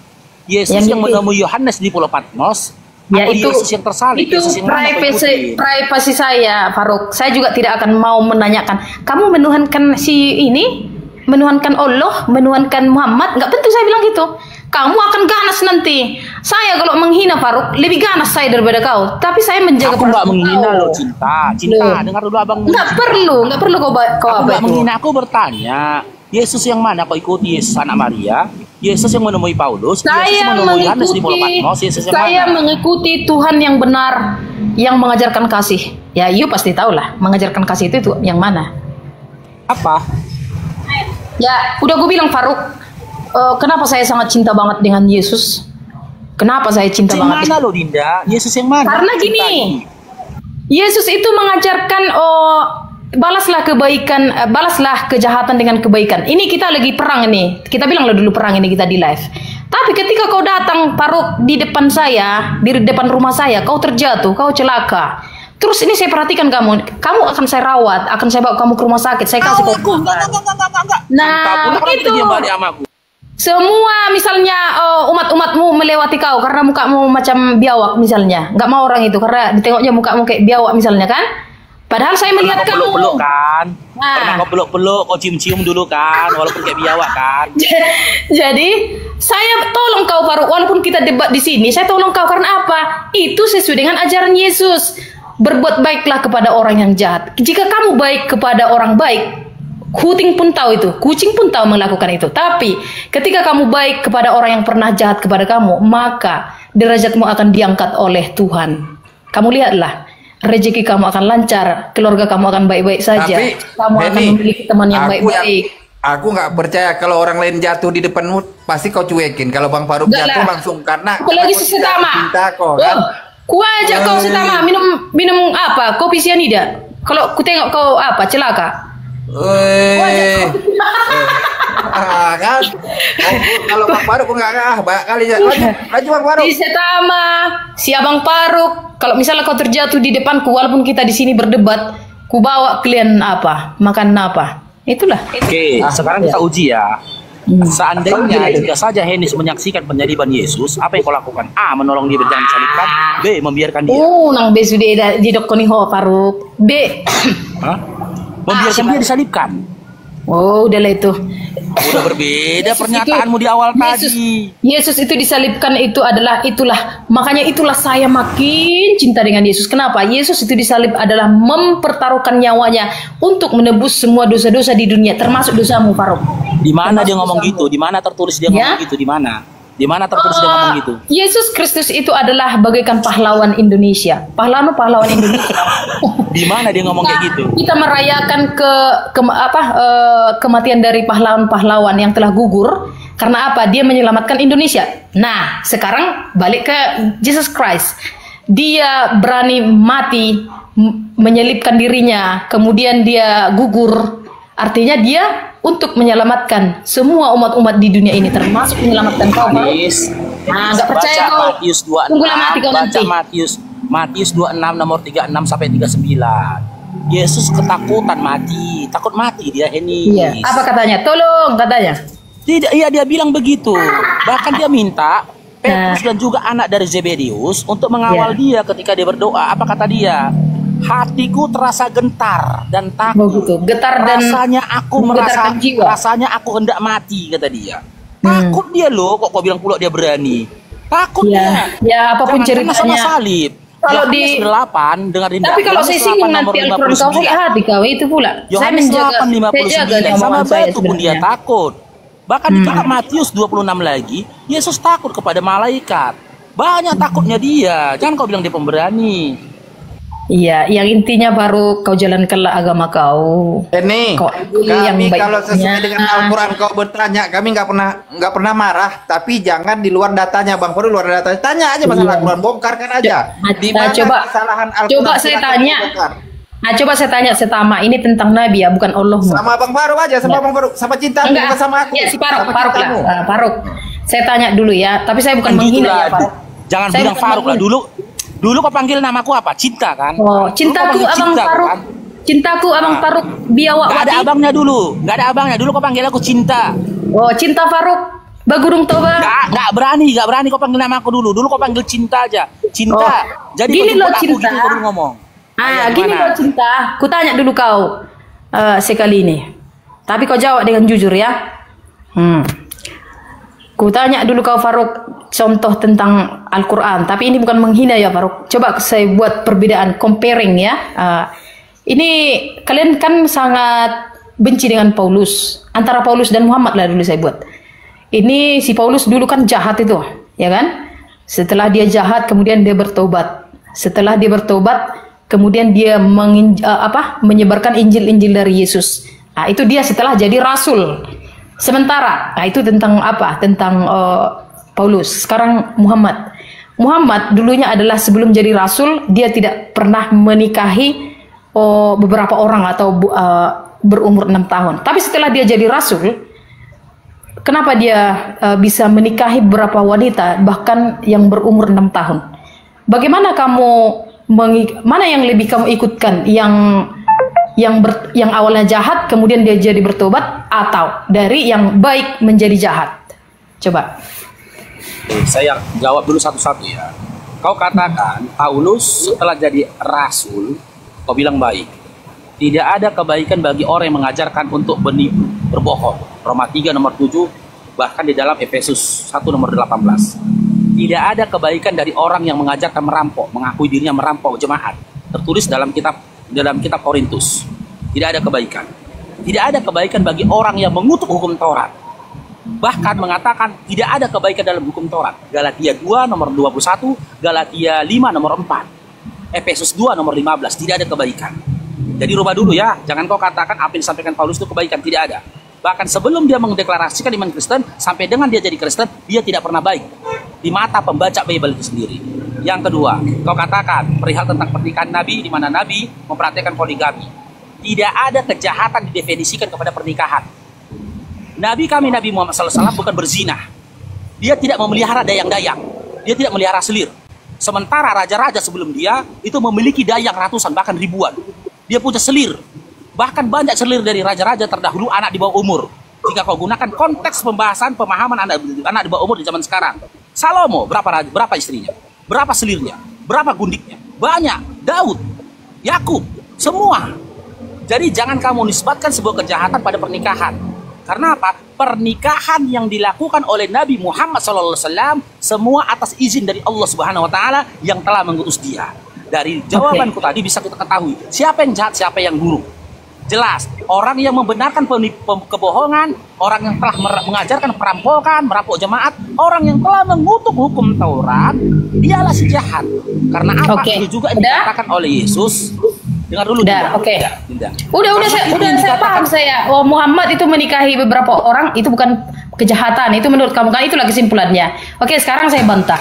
Yesus yang menemui Yohanes di Pulau Patmos. Ya, itu Yesus yang tersalib, itu Yesus yang mana kau ikuti? privasi saya, Faruk. Saya juga tidak akan mau menanyakan kamu menuhankan si ini, menuhankan Allah, menuhankan Muhammad. Nggak penting saya bilang gitu. Kamu akan ganas nanti. Saya kalau menghina Faruk lebih ganas saya daripada kau. Tapi saya menjaga. Aku nggak menghina lo, cinta. Dengar dulu abang. Nggak perlu kau aku nggak menghina, aku bertanya. Yesus yang mana kau ikuti? Yesus anak Maria, Yesus yang menemui Paulus, Yesus Saya menemui Yohanes di Pulau Patmos, Yesus yang saya mana? mengikuti Tuhan yang benar, yang mengajarkan kasih. Ya, you pasti tahu lah, mengajarkan kasih itu yang mana. Apa? Ya, udah gue bilang Faruk, kenapa saya sangat cinta banget dengan Yesus? Kenapa saya cinta Yang banget? mana lo Dinda? Yesus yang mana? Karena gini, Yesus itu mengajarkan balaslah kebaikan, balaslah kejahatan dengan kebaikan. Ini kita lagi perang ini. Kita bilang dulu perang ini kita di live. Tapi ketika kau datang Faruk di depan saya, di depan rumah saya, kau terjatuh, kau celaka. Terus ini saya perhatikan kamu akan saya rawat, akan saya bawa kamu ke rumah sakit, saya kasih kau. Nah, begitu. Dia balik sama aku. Semua misalnya umat-umatmu melewati kau karena mukamu macam biawak misalnya. Nggak mau orang itu karena ditengoknya mukamu kayak biawak misalnya kan. Padahal saya melihat kamu. Peluk kan. Nah. Pernah kau peluk-peluk, kau cium-cium dulu kan, walaupun kayak biawak kan. Jadi saya tolong kau Faruk, walaupun kita debat di sini, saya tolong kau karena apa? Itu sesuai dengan ajaran Yesus. Berbuat baiklah kepada orang yang jahat. Jika kamu baik kepada orang baik, kucing pun tahu itu, kucing pun tahu melakukan itu. Tapi ketika kamu baik kepada orang yang pernah jahat kepada kamu, maka derajatmu akan diangkat oleh Tuhan. Kamu lihatlah, rezeki kamu akan lancar, keluarga kamu akan baik-baik saja. Tapi, kamu akan Henny, memiliki teman yang baik-baik. Aku nggak percaya kalau orang lain jatuh di depanmu pasti kau cuekin. Kalau Bang Faruk Enggak jatuh lah. langsung karena Apalagi kau sesama. cinta kau kan. Ku ajak kau sesama minum apa? Kopi sianida. Kalau ku tengok kau apa celaka. Kan? Kalau Bang Faruk nggak banyak kali ya. Laju Bang Faruk. Di Setama, si Abang Faruk. Kalau misalnya kau terjatuh di depanku, walaupun kita di sini berdebat, ku bawa kalian apa? Makan apa? Itulah. Oke, sekarang kita uji ya. Seandainya jika saja Henis menyaksikan penyaliban Yesus, apa yang kau lakukan? A. Menolong dia berjalan disalibkan. B. Membiarkan dia. Nang B sudah di dokoniho Faruk. B. Hah? Membiarkan dia disalibkan. Oh, udahlah itu. Udah berbeda Yesus pernyataanmu itu, di awal tadi. Yesus itu disalibkan itu itulah makanya itulah saya makin cinta dengan Yesus. Kenapa? Yesus itu disalib adalah mempertaruhkan nyawanya untuk menebus semua dosa-dosa di dunia, termasuk dosamu Faruk. Di mana dia ngomong gitu? Di mana tertulis dia ngomong gitu? Di mana? Di mana tertulis dia ngomong gitu? Yesus Kristus itu adalah bagaikan pahlawan Indonesia. Pahlawan Indonesia. Di mana dia ngomong kayak gitu? Kita merayakan kematian dari pahlawan-pahlawan yang telah gugur karena apa? Dia menyelamatkan Indonesia. Nah, sekarang balik ke Jesus Christ. Dia berani mati menyelipkan dirinya, kemudian dia gugur. Artinya dia untuk menyelamatkan semua umat-umat di dunia ini, termasuk menyelamatkan kau. Nah, nggak percaya kau? Matius 26. Tunggulah mati kau nanti. Matius 26 nomor 36 sampai 39. Yesus ketakutan mati, takut mati dia ini. Iya. Apa katanya? Tolong katanya. Tidak, iya dia bilang begitu. Bahkan dia minta Petrus dan juga anak dari Zebedius untuk mengawal dia ketika dia berdoa. Apa kata dia? Hatiku terasa gentar dan takut. Begitu. Getar dan rasanya aku merasa jiwa. rasanya aku hendak mati kata dia. Takut dia loh, kok kau bilang pula dia berani. Takut dia. Ya apapun ceritanya sama ceritanya. salib. Kalau di 8 dengar tapi kalau saya singgung nanti Al-Quran kau sakit hati kau itu pula. Saya Yohanes menjaga 8:59 sama saya batu pun dia takut. Bahkan di kitab Matius 26 lagi, Yesus takut kepada malaikat. Banyak takutnya dia. Jangan kau bilang dia pemberani. Iya, yang intinya baru kau jalankanlah agama kau. Ini yang kami baik kalau sesuai dengan Al-Quran kau bertanya, kami nggak pernah marah, tapi jangan di luar datanya Bang Faruk, luar datanya. Tanya aja masalah Al-Quran, bongkarkan aja. Di mana kesalahan Al-Quran? Coba saya tanya. Coba saya tanya Setama, ini tentang Nabi ya, bukan Allah. Sama Bang Faruk aja, sama Bang Faruk, sama cinta bukan sama aku. Ya si Faruk lah. Faruk. Saya tanya dulu ya, tapi saya bukan menghina ya Faruk. Jangan bilang Faruk lah dulu kau panggil namaku apa? Cinta kan? Oh, cintaku Abang Faruk. Kan? Cintaku Abang Faruk biawak wati. Gak ada abangnya dulu. Gak ada abangnya. Dulu kau panggil aku Cinta. Oh, Cinta Faruk. Bagurung Toba. Gak berani kau panggil namaku dulu. Dulu kau panggil Cinta aja. Cinta. Oh. Jadi gini loh Cinta. Gitu, kau ngomong. Gini loh Cinta. Ku tanya dulu kau sekali ini. Tapi kau jawab dengan jujur ya. Ku tanya dulu kau Faruk, contoh tentang Al-Quran. Tapi ini bukan menghina ya Faruk. Coba saya buat perbedaan, comparing ya. Ini kalian kan sangat benci dengan Paulus. Antara Paulus dan Muhammad lah dulu saya buat. ini si Paulus dulu kan jahat itu, ya kan? Setelah dia jahat, kemudian dia bertobat. Setelah dia bertobat, kemudian dia menyebarkan Injil-Injil dari Yesus. Nah, itu dia setelah jadi rasul. Sementara, nah itu tentang apa? Tentang Paulus. Sekarang Muhammad. Muhammad dulunya adalah sebelum jadi rasul, dia tidak pernah menikahi beberapa orang atau berumur 6 tahun. Tapi setelah dia jadi rasul, kenapa dia bisa menikahi beberapa wanita bahkan yang berumur 6 tahun? Bagaimana kamu mana yang lebih kamu ikutkan? Yang awalnya jahat kemudian dia jadi bertobat, atau dari yang baik menjadi jahat? Coba. Saya jawab dulu satu-satu ya. Kau katakan Paulus setelah jadi rasul, kau bilang baik. Tidak ada kebaikan bagi orang yang mengajarkan untuk menipu, berbohong. Roma 3 nomor 7, bahkan di dalam Efesus 1 nomor 18. Tidak ada kebaikan dari orang yang mengajarkan merampok, mengakui dirinya merampok jemaat. Tertulis dalam kitab Korintus. Tidak ada kebaikan. Tidak ada kebaikan bagi orang yang mengutuk hukum Taurat. Bahkan mengatakan tidak ada kebaikan dalam hukum Taurat. Galatia 2 nomor 21, Galatia 5 nomor 4, Efesus 2 nomor 15, tidak ada kebaikan. Jadi rubah dulu ya, jangan kau katakan apa yang disampaikan Paulus itu kebaikan, tidak ada. Bahkan sebelum dia mendeklarasikan iman Kristen, sampai dengan dia jadi Kristen, dia tidak pernah baik di mata pembaca Bible itu sendiri. Yang kedua, kau katakan perihal tentang pernikahan Nabi, di mana Nabi mempraktikkan poligami. Tidak ada kejahatan didefinisikan kepada pernikahan. Nabi kami, Nabi Muhammad SAW bukan berzina. Dia tidak memelihara dayang-dayang. Dia tidak memelihara selir. Sementara raja-raja sebelum dia itu memiliki dayang ratusan, bahkan ribuan. Dia punya selir. Bahkan banyak selir dari raja-raja terdahulu anak di bawah umur. Jika kau gunakan konteks pembahasan pemahaman anak di bawah umur di zaman sekarang. Salomo, berapa istrinya? Berapa selirnya? Berapa gundiknya? Banyak. Daud, Yakub, semua. Jadi jangan kamu nisbatkan sebuah kejahatan pada pernikahan. Karena apa? Pernikahan yang dilakukan oleh Nabi Muhammad SAW semua atas izin dari Allah Subhanahu Wa Taala yang telah mengutus dia. Dari jawabanku tadi bisa kita ketahui siapa yang jahat, siapa yang buruk. Jelas, orang yang membenarkan kebohongan, orang yang telah mengajarkan perampokan, merampok jemaat, orang yang telah mengutuk hukum Taurat, dialah si jahat. Karena apa? Itu juga yang dikatakan oleh Yesus. Dengar dulu. Udah, oke. Udah saya paham saya. Oh, Muhammad itu menikahi beberapa orang itu bukan kejahatan. Itu menurut kamu kan itulah kesimpulannya. Oke, sekarang saya bantah.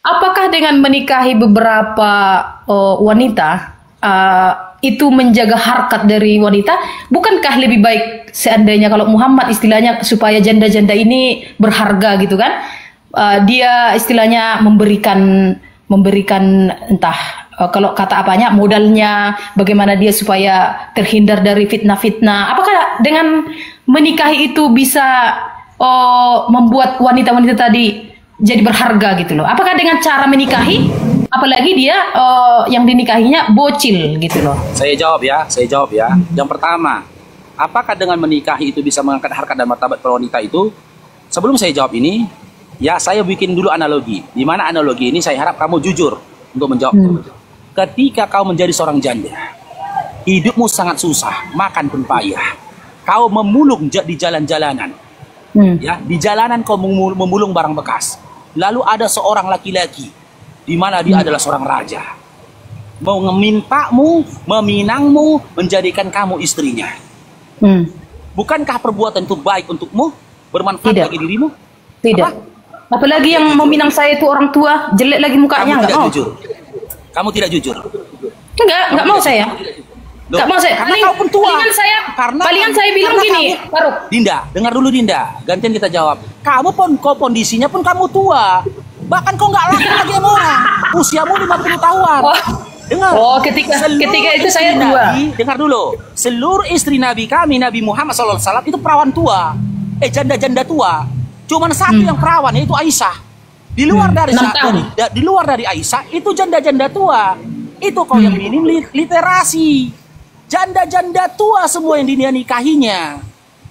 Apakah dengan menikahi beberapa wanita itu menjaga harkat dari wanita? Bukankah lebih baik seandainya kalau Muhammad istilahnya supaya janda-janda ini berharga gitu kan? Dia istilahnya memberikan entah kalau kata apanya, modalnya, bagaimana dia supaya terhindar dari fitnah-fitnah. Apakah dengan menikahi itu bisa membuat wanita-wanita tadi jadi berharga gitu loh? Apakah dengan cara menikahi, apalagi dia yang dinikahinya bocil gitu loh? Saya jawab ya. Yang pertama, apakah dengan menikahi itu bisa mengangkat harkat dan martabat para wanita itu? Sebelum saya jawab ini, ya saya bikin dulu analogi. Di mana analogi ini saya harap kamu jujur untuk menjawab. Ketika kau menjadi seorang janda, hidupmu sangat susah, makan pun payah. Kau memulung di jalan-jalanan. Ya, di jalanan kau memulung barang bekas. Lalu ada seorang laki-laki, di mana dia adalah seorang raja, mau memintamu, meminangmu, menjadikan kamu istrinya. Bukankah perbuatan itu baik untukmu, bermanfaat bagi dirimu? Tidak. Apalagi yang meminang saya itu orang tua, jelek lagi mukanya. Kamu tidak jujur. Kamu tidak jujur. Enggak mau saya. Enggak mau saya. Palingan saya bilang gini, Faruk. Dinda, dengar dulu Dinda. Gantian kita jawab. Kamu kondisinya pun kamu tua. Bahkan kau nggak laku lagi sama orang. Usiamu 50 tahun. Dengar. Ketika itu saya tua. Dengar dulu. Seluruh istri Nabi kami, Nabi Muhammad SAW itu perawan tua. Janda-janda tua. Cuman satu yang perawan, yaitu Aisyah. Di luar dari Aisyah itu janda-janda tua. Itu kau yang minim literasi. Janda-janda tua semua yang dinikahinya.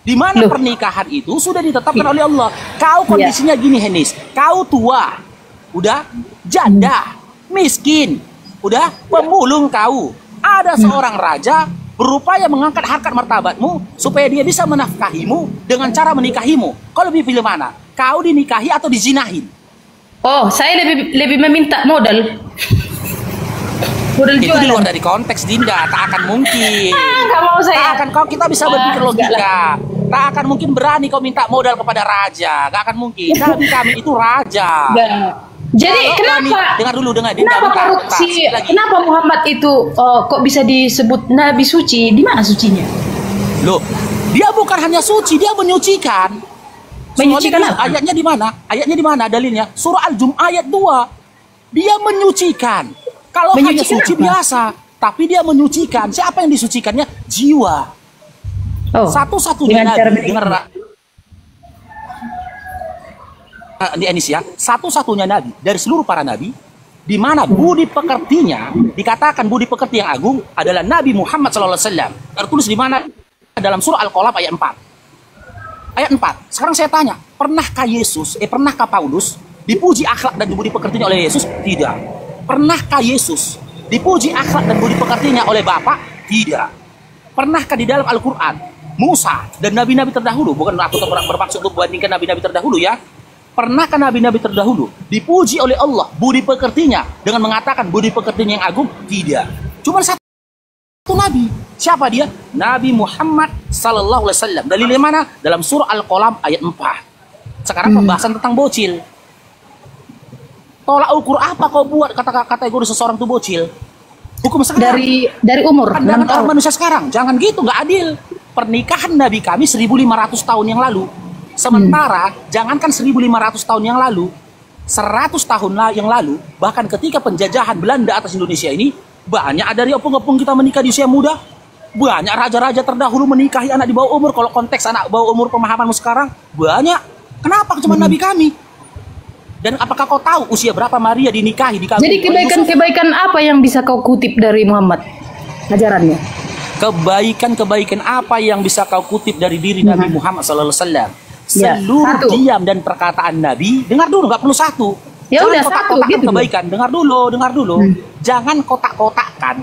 Di mana pernikahan itu sudah ditetapkan oleh Allah. Kau kondisinya gini, Henis. Kau tua, udah janda, miskin, udah pemulung kau. Ada seorang raja berupaya mengangkat harkat martabatmu supaya dia bisa menafkahimu dengan cara menikahimu. Kau lebih pilih mana? kau dinikahi atau dizinahin? Oh, saya lebih meminta modal. Modal Itu di jualan. luar dari konteks, Dinda. Tak akan mungkin. Nggak mau Tak saya. akan kita bisa berpikir logika. Tak akan mungkin berani kau minta modal kepada raja. Gak akan mungkin. Nabi kami itu raja. Nggak. Jadi Kalau kenapa? dengar dulu, dengar. Dinda, Kenapa bentar, Faruk bentar, sekali lagi. kenapa Muhammad itu kok bisa disebut nabi suci? Di mana sucinya? Loh, dia bukan hanya suci, dia menyucikan. Menyucikan Soalnya apa? Ayatnya di mana? Ayatnya di mana dalilnya? Surah Al-Jum ayat 2. Dia menyucikan. Kalau hanya Menyucikan suci apa? biasa, tapi dia menyucikan. Siapa yang disucikannya? Jiwa. Oh, Satu-satunya dengan cara nabi, dengar di Anis ya, satu-satunya nabi dari seluruh para nabi di mana budi pekertinya dikatakan budi pekerti yang agung adalah Nabi Muhammad SAW. Tertulis di mana? Dalam surah Al-Qalam ayat 4. Ayat 4. Sekarang saya tanya, pernahkah pernahkah Paulus dipuji akhlak dan budi pekertinya oleh Yesus? Tidak. Pernahkah Yesus dipuji akhlak dan budi pekertinya oleh Bapa? Tidak. Pernahkah di dalam Al-Quran Musa dan nabi-nabi terdahulu, bukan aku bermaksud untuk membandingkan nabi-nabi terdahulu ya, pernahkah nabi-nabi terdahulu dipuji oleh Allah budi pekertinya dengan mengatakan budi pekertinya yang agung? Tidak. Cuma satu nabi. Siapa dia? Nabi Muhammad sallallahu alaihi wasallam. Dalilnya mana? Dalam surah Al-Qalam ayat 4. Sekarang pembahasan tentang bocil. Tolak ukur apa kau buat kategori seseorang itu bocil? Hukum sekarang. Dari umur 6 Pandangan orang tahun. manusia sekarang. Jangan gitu, nggak adil. Pernikahan Nabi kami 1500 tahun yang lalu. Sementara jangankan 1500 tahun yang lalu, 100 tahun yang lalu, bahkan ketika penjajahan Belanda atas Indonesia ini, banyak dari opung-opung kita menikah di usia muda. Banyak raja-raja terdahulu menikahi anak di bawah umur. Kalau konteks anak bawah umur pemahamanmu sekarang, banyak. Kenapa cuma Nabi kami? Dan apakah kau tahu usia berapa Maria dinikahi di kami? Jadi kebaikan-kebaikan apa yang bisa kau kutip dari Muhammad ajarannya? Kebaikan-kebaikan apa yang bisa kau kutip dari diri Nabi Muhammad SAW? Ya, Seluruh satu. diam dan perkataan Nabi, dengar dulu, nggak perlu satu. Ya Jangan udah, satu, kotak-kotakkan gitu. kebaikan. Dengar dulu. Jangan kotak-kotakkan.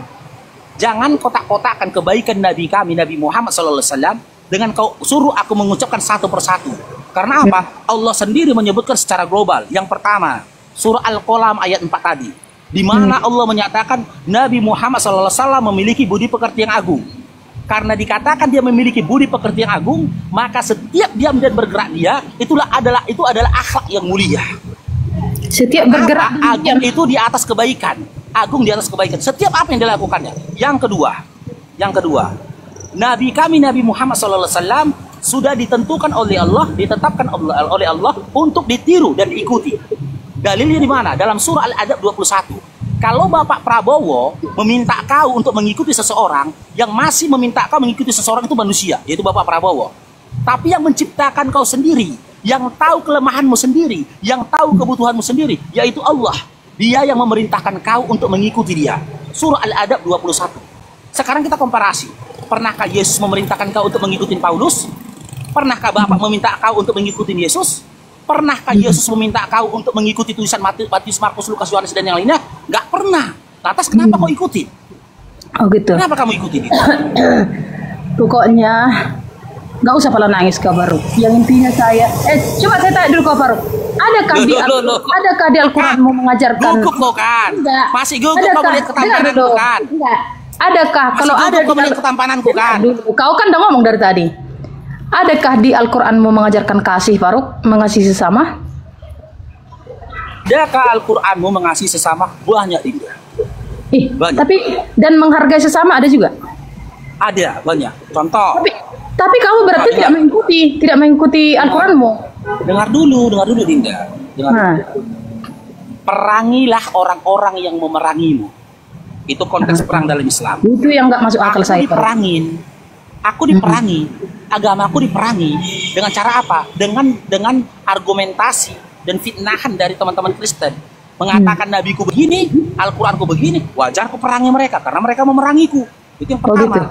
Jangan kotak-kotakkan kebaikan Nabi kami, Nabi Muhammad SAW, dengan kau suruh aku mengucapkan satu persatu. Karena apa? Allah sendiri menyebutkan secara global. Yang pertama, surah Al-Qalam ayat 4 tadi, di mana Allah menyatakan Nabi Muhammad SAW memiliki budi pekerti yang agung. Karena dikatakan dia memiliki budi pekerti yang agung, maka setiap diam dan bergerak dia itu adalah akhlak yang mulia. Setiap bergerak Agung itu di atas kebaikan. Agung di atas kebaikan. Setiap apa yang dilakukannya. Yang kedua, Nabi kami Nabi Muhammad SAW sudah ditentukan oleh Allah, ditetapkan oleh Allah untuk ditiru dan diikuti. Dalilnya di mana? Dalam surah Al-Adab 21. Kalau Bapak Prabowo meminta kau untuk mengikuti seseorang, yang masih meminta kau mengikuti seseorang itu manusia, yaitu Bapak Prabowo. Tapi yang menciptakan kau sendiri, yang tahu kelemahanmu sendiri, yang tahu kebutuhanmu sendiri, yaitu Allah. Dia yang memerintahkan kau untuk mengikuti dia. Surah Al-Adab 21. Sekarang kita komparasi. Pernahkah Yesus memerintahkan kau untuk mengikuti Paulus? Pernahkah Bapak meminta kau untuk mengikuti Yesus? Pernahkah Yesus meminta kau untuk mengikuti tulisan Matius, Markus, Lukas, Yohanes dan yang lainnya? Nggak pernah. Lantas kenapa kau ikuti? Oh gitu. Kenapa kamu ikuti itu? Pokoknya nggak usah pala nangis kau baru. Yang intinya saya, coba saya tanya dulu kau baru. Adakah di Al-Quran mau mengajarkan? Gugup kau kan? Enggak. Masih gugup kau melihat ketampananku kan? Enggak. Adakah Masih kalau ada gugup kau melihat ketampananku kan? Kau kan udah ngomong dari tadi. Adakah di Al-Quran mau mengajarkan kasih, Faruk? Mengasihi sesama? Adakah Al-Quran mau mengasihi sesama? Banyak, Dinda. Banyak. Tapi dan menghargai sesama ada juga? Ada, banyak. Contoh. Tapi kamu berarti tidak mengikuti Al-Quranmu. Dengar dulu Dinda. Perangilah orang-orang yang memerangimu. Itu konteks perang dalam Islam. Itu yang nggak masuk akal saya. Aku diperangi, agamaku diperangi. Dengan cara apa? Dengan argumentasi dan fitnahan dari teman-teman Kristen. Mengatakan nabiku begini, Al-Quranku begini, wajar aku perangi mereka karena mereka memerangiku. Itu yang pertama. gitu.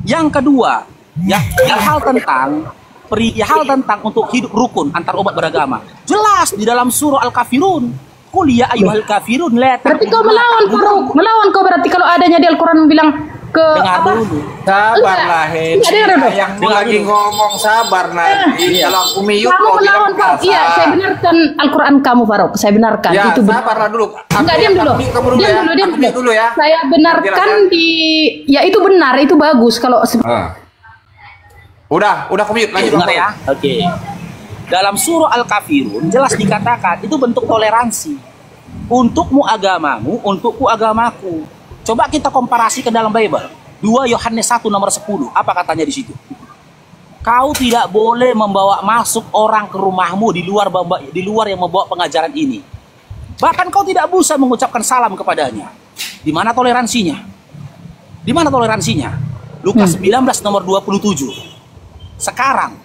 Yang kedua, hal tentang untuk hidup rukun antar umat beragama. Jelas di dalam surah Al-Kafirun. Qul ya ayyuhal kafirun la ta'budu. Berarti kau melawan, Faruk. Melawan kau berarti kalau adanya di Al-Quran bilang Dengar apa? dulu. Sabarlah, Hen. Yang lagi ngomong sabar nanti. Kalau aku miyut Kamu kau bilang melawan Faruk. Iya, kasar. saya benarkan Al-Quran kamu Faruk. Saya benarkan. Ya, Itu benar. sabarlah dulu. Enggak, diam dulu. Kamu dulu ya. Diam Aku mute dulu ya. Saya benarkan di, ya itu benar, itu bagus kalau Udah aku mute. Lanjut Dengar ya. Oke. Dalam surah Al-Kafirun jelas dikatakan itu bentuk toleransi. Untukmu agamamu, untukku agamaku. Coba kita komparasi ke dalam Bible. 2 Yohanes 1 nomor 10. Apa katanya di situ? Kau tidak boleh membawa masuk orang ke rumahmu di luar yang membawa pengajaran ini. Bahkan kau tidak bisa mengucapkan salam kepadanya. Di mana toleransinya? Di mana toleransinya? Lukas 19 nomor 27. Sekarang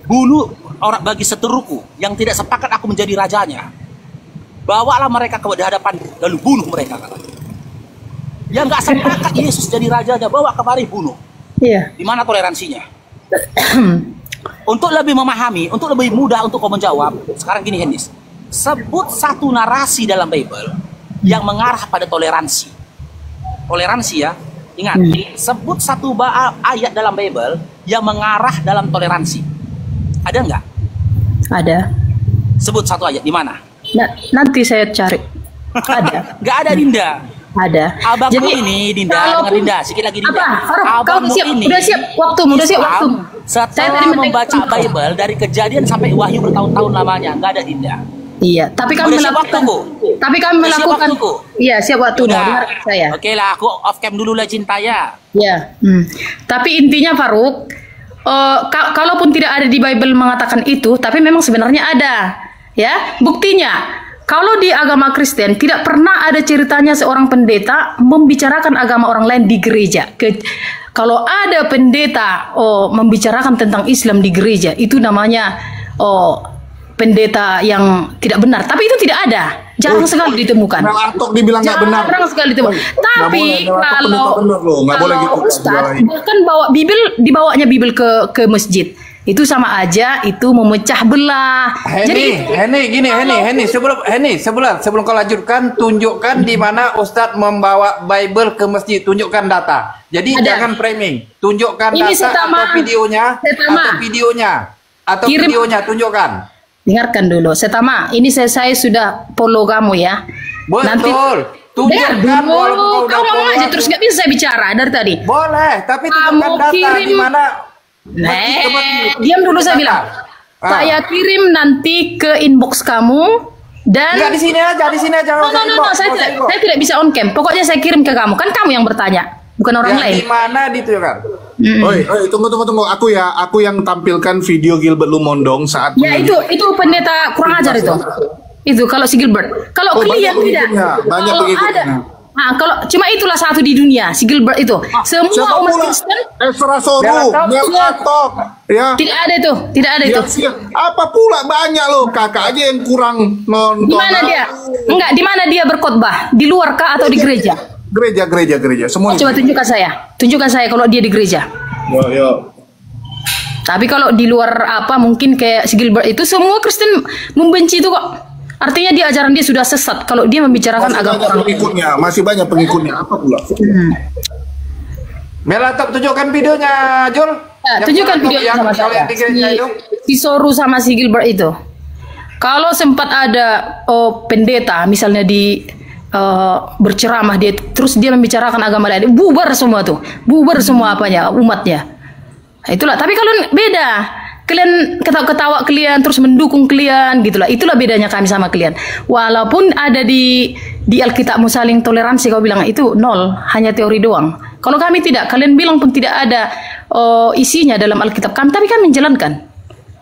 bunuh orang bagi seteruku yang tidak sepakat aku menjadi rajanya. Bawalah mereka ke hadapan lalu bunuh mereka. Yang nggak sepakat Yesus jadi rajanya, bawa kemari bunuh. Iya. Di mana toleransinya? Untuk lebih memahami, untuk lebih mudah untuk kau menjawab, sekarang gini Henis, sebut satu narasi dalam Bible yang mengarah pada toleransi. Toleransi ya, ingat, sebut satu ayat dalam Bible yang mengarah dalam toleransi. Ada nggak? Ada. Sebut satu ayat di mana? Nanti saya cari. Ada. Nggak ada, Dinda. Ada. Abangmu Jadi, ini, Dinda, kalaupun- dengar Dinda, sikit lagi Dinda. Apa? Faruk, kau Abangmu siap, ini, udah siap waktumu, udah siap waktu. Saya setelah tadi membaca Bible dari Kejadian sampai Wahyu bertahun-tahun lamanya, nggak ada Dinda. Iya, tapi kami Udah siap melakukan. waktuku? Tapi kami Udah siap melakukan. waktuku? Iya, siap waktu. Udah. Dengar saya. Oke lah, aku off cam dulu lah cinta ya. Ya. Tapi intinya Faruk, kalaupun tidak ada di Bible mengatakan itu, tapi memang sebenarnya ada. Ya, buktinya. Kalau di agama Kristen tidak pernah ada ceritanya seorang pendeta membicarakan agama orang lain di gereja. Kalau ada pendeta membicarakan tentang Islam di gereja, itu namanya pendeta yang tidak benar. Tapi itu tidak ada, jarang sekali ditemukan. Mel Antok dibilang nggak benar. Jarang sekali ditemukan. Tapi kalau Ustadz bahkan bawa Bible, dibawanya Bible ke masjid. Itu sama aja itu memecah belah. Henny, sebelum kau lanjutkan, tunjukkan di mana Ustadz membawa Bible ke masjid, tunjukkan data. Jadi jangan framing, tunjukkan ini data atau videonya, tunjukkan. Dengarkan dulu, Setama, ini saya sudah follow kamu ya. Betul. Tunjukkan dulu, kau ngomong aja terus nggak bisa saya bicara dari tadi. Boleh, tapi tunjukkan data di mana. Diam dulu saya bilang. Saya kirim nanti ke inbox kamu dan Enggak di sini aja. No, saya tidak bisa on cam. Pokoknya saya kirim ke kamu. Kan kamu yang bertanya, bukan orang lain. Di mana ditunjukkan? Oi, tunggu. Aku yang tampilkan video Gilbert Lumondong saat Ya itu pendeta kurang ajar itu. Itu kalau si Gilbert. Kalau kalian tidak. Banyak Kalau pengikutnya. ada. Nah, kalau cuma itulah satu di dunia si Gilbert itu. Semua umat Kristen Ezra Soru, Mel Antok, ya. tidak ada itu, tidak ada itu. Apa pula banyak loh, kakak aja yang kurang nonton. Di mana dia? Enggak, di mana dia berkhotbah? Di luar kah atau di gereja? Gereja, semua. Coba tunjukkan saya kalau dia di gereja. Yo. Tapi kalau di luar mungkin kayak si Gilbert itu semua Kristen membenci itu kok. Artinya dia ajaran dia sudah sesat kalau dia membicarakan agama orang lain. Masih banyak pengikutnya. Apa pula? Melatop tunjukkan videonya, Jul. Ya, tunjukkan videonya sama saya. Si Soru sama si Gilbert itu. Kalau sempat ada pendeta misalnya di berceramah dia terus dia membicarakan agama lain, bubar semua tuh. Bubar semua umatnya. Nah, itulah. Tapi kalau beda. Kalian ketawa kalian terus mendukung kalian gitulah. Itulah bedanya kami sama kalian. Walaupun ada di Alkitabmu saling toleransi, kau bilang itu nol, hanya teori doang. Kalau kami tidak, kalian bilang pun tidak ada isinya dalam Alkitab kami, tapi kami menjalankan.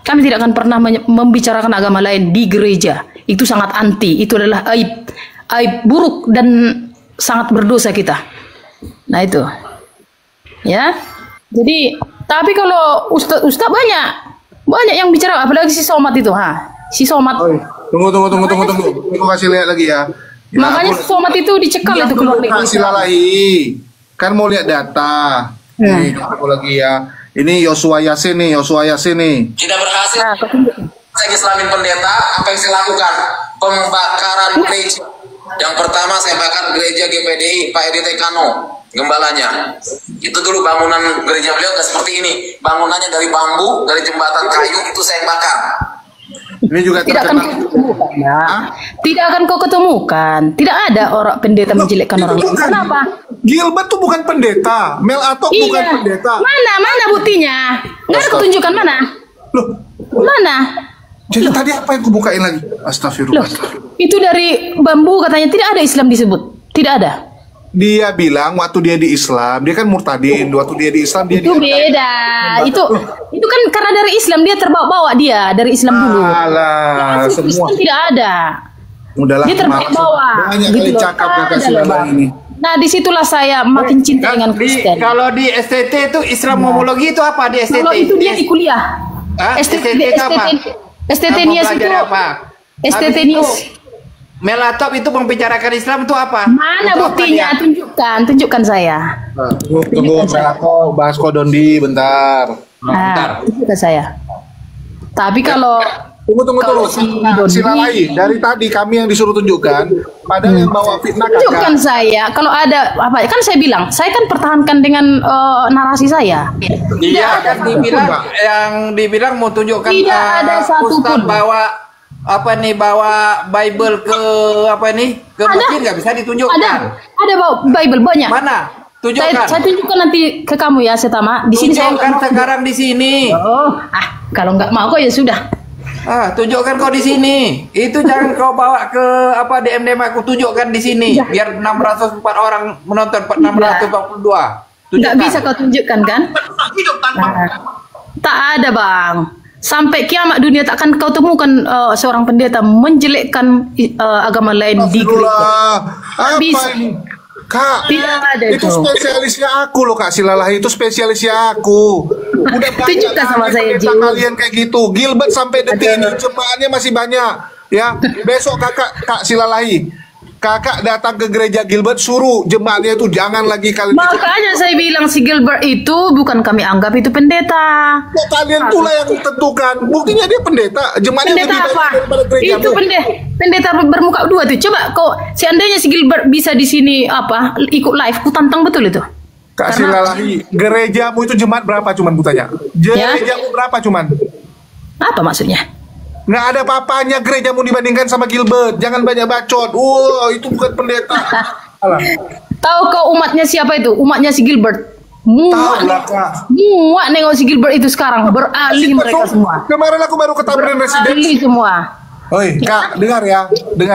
Kami tidak akan pernah membicarakan agama lain di gereja. Itu sangat anti. Itu adalah aib buruk dan sangat berdosa kita. Nah itu. Ya. Jadi, tapi kalau ustaz banyak yang bicara, apalagi si Somat itu, si Somat. Tunggu. Aku kasih lihat lagi ya. Makanya si Somat itu dicekal itu keluar negeri. Kasih lalahi. Kan mau lihat data. Nih, aku lagi ya. Ini Yosua Yasin nih. Tidak berhasil. Saya Islamin pendeta, apa yang saya lakukan? Pembakaran gereja. Yang pertama saya bakar gereja GPDI Pak Edi Tekano, gembalanya. Itu dulu bangunan gereja beliau nggak seperti ini. Bangunannya dari bambu, dari jembatan kayu, itu saya bakar. Ini juga Tidak akan kau ketemukan, ya. Tidak akan kau ketemukan. Tidak ada orang pendeta menjelekkan orang lain. Kenapa? Gilbert tuh bukan pendeta, Mel Atok bukan pendeta. Mana buktinya? Nggak ada ketunjukan mana? Loh, Mana? jadi tadi apa yang kubukain lagi? Astagfirullah. Itu dari bambu katanya, tidak ada Islam disebut. Tidak ada. Dia bilang waktu dia di Islam, dia kan murtadin. Waktu dia di Islam dia Itu beda. Itu kan karena dari Islam dia terbawa-bawa dia dari Islam dulu. Alah, semua. Kristen tidak ada. Udahlah, Dia terbawa. banyak kali cakap kakak Silalahi ini. Nah, disitulah saya makin cinta dengan Kristen. Kalau di STT itu Islamologi itu apa di STT? Kalau itu dia di kuliah. STT itu apa? STT Nias itu apa? STT Nias. Melatop itu membicarakan Islam itu apa? Mana Itu buktinya? apa Tunjukkan saya. Tunggu, aku bahas Kodondi bentar. Tunjukkan saya. Tapi kalau Tunggu. Silalahi, dari tadi kami yang disuruh tunjukkan, padahal yang bawa fitnah tunjukkan kakak. saya. Kalau ada apa? Kan saya bilang, saya kan pertahankan dengan narasi saya. Iya kan dibilang mau tunjukkan Tidak ada satupun. Ustaz bawa Bible ke masjid nggak bisa ditunjukkan. Ada bawa Bible banyak. Mana? Tunjukkan. Saya tunjukkan nanti ke kamu ya, Setama. Di sini saya tunjukkan sekarang di sini. Kalau nggak mau kok ya sudah. Tunjukkan kau di sini. Itu jangan kau bawa ke DMDM aku, tunjukkan di sini. Biar 604 orang menonton, 642. Nggak bisa kau tunjukkan kan? Tak ada, Bang. Sampai kiamat dunia tak akan kau temukan seorang pendeta menjelekkan agama lain di gereja. Apa ini? Kak, itu spesialisnya aku loh, Kak Silalahi, itu spesialisnya aku. Udah tunjukkan sama saya, kalian kayak gitu. Gilbert sampai detik ini jemaatnya masih banyak. Ya, besok Kak Silalahi, kakak datang ke gereja Gilbert, suruh jemaatnya itu jangan lagi kalian. Makanya saya bilang si Gilbert itu bukan kami anggap itu pendeta. Kok kalian pula yang tentukan? Buktinya dia pendeta. Jemaatnya pendeta lebih apa? banyak daripada gereja. Itu pendeta bermuka dua tuh. Coba kok seandainya si Gilbert bisa di sini ikut live, ku tantang betul itu. Kak Silalahi, gerejamu itu jemaat berapa cuman ku tanya? Gerejamu berapa cuman? Apa maksudnya? Nggak ada apa-apanya gerejamu dibandingkan sama Gilbert. Jangan banyak bacot. Itu bukan pendeta. Tahu kau umatnya siapa itu? Umatnya si Gilbert. Muak nengok si Gilbert itu sekarang. Beralih mereka semua. Kemarin aku baru ketabarin residen. Beralih semua. Oi, Kak, dengar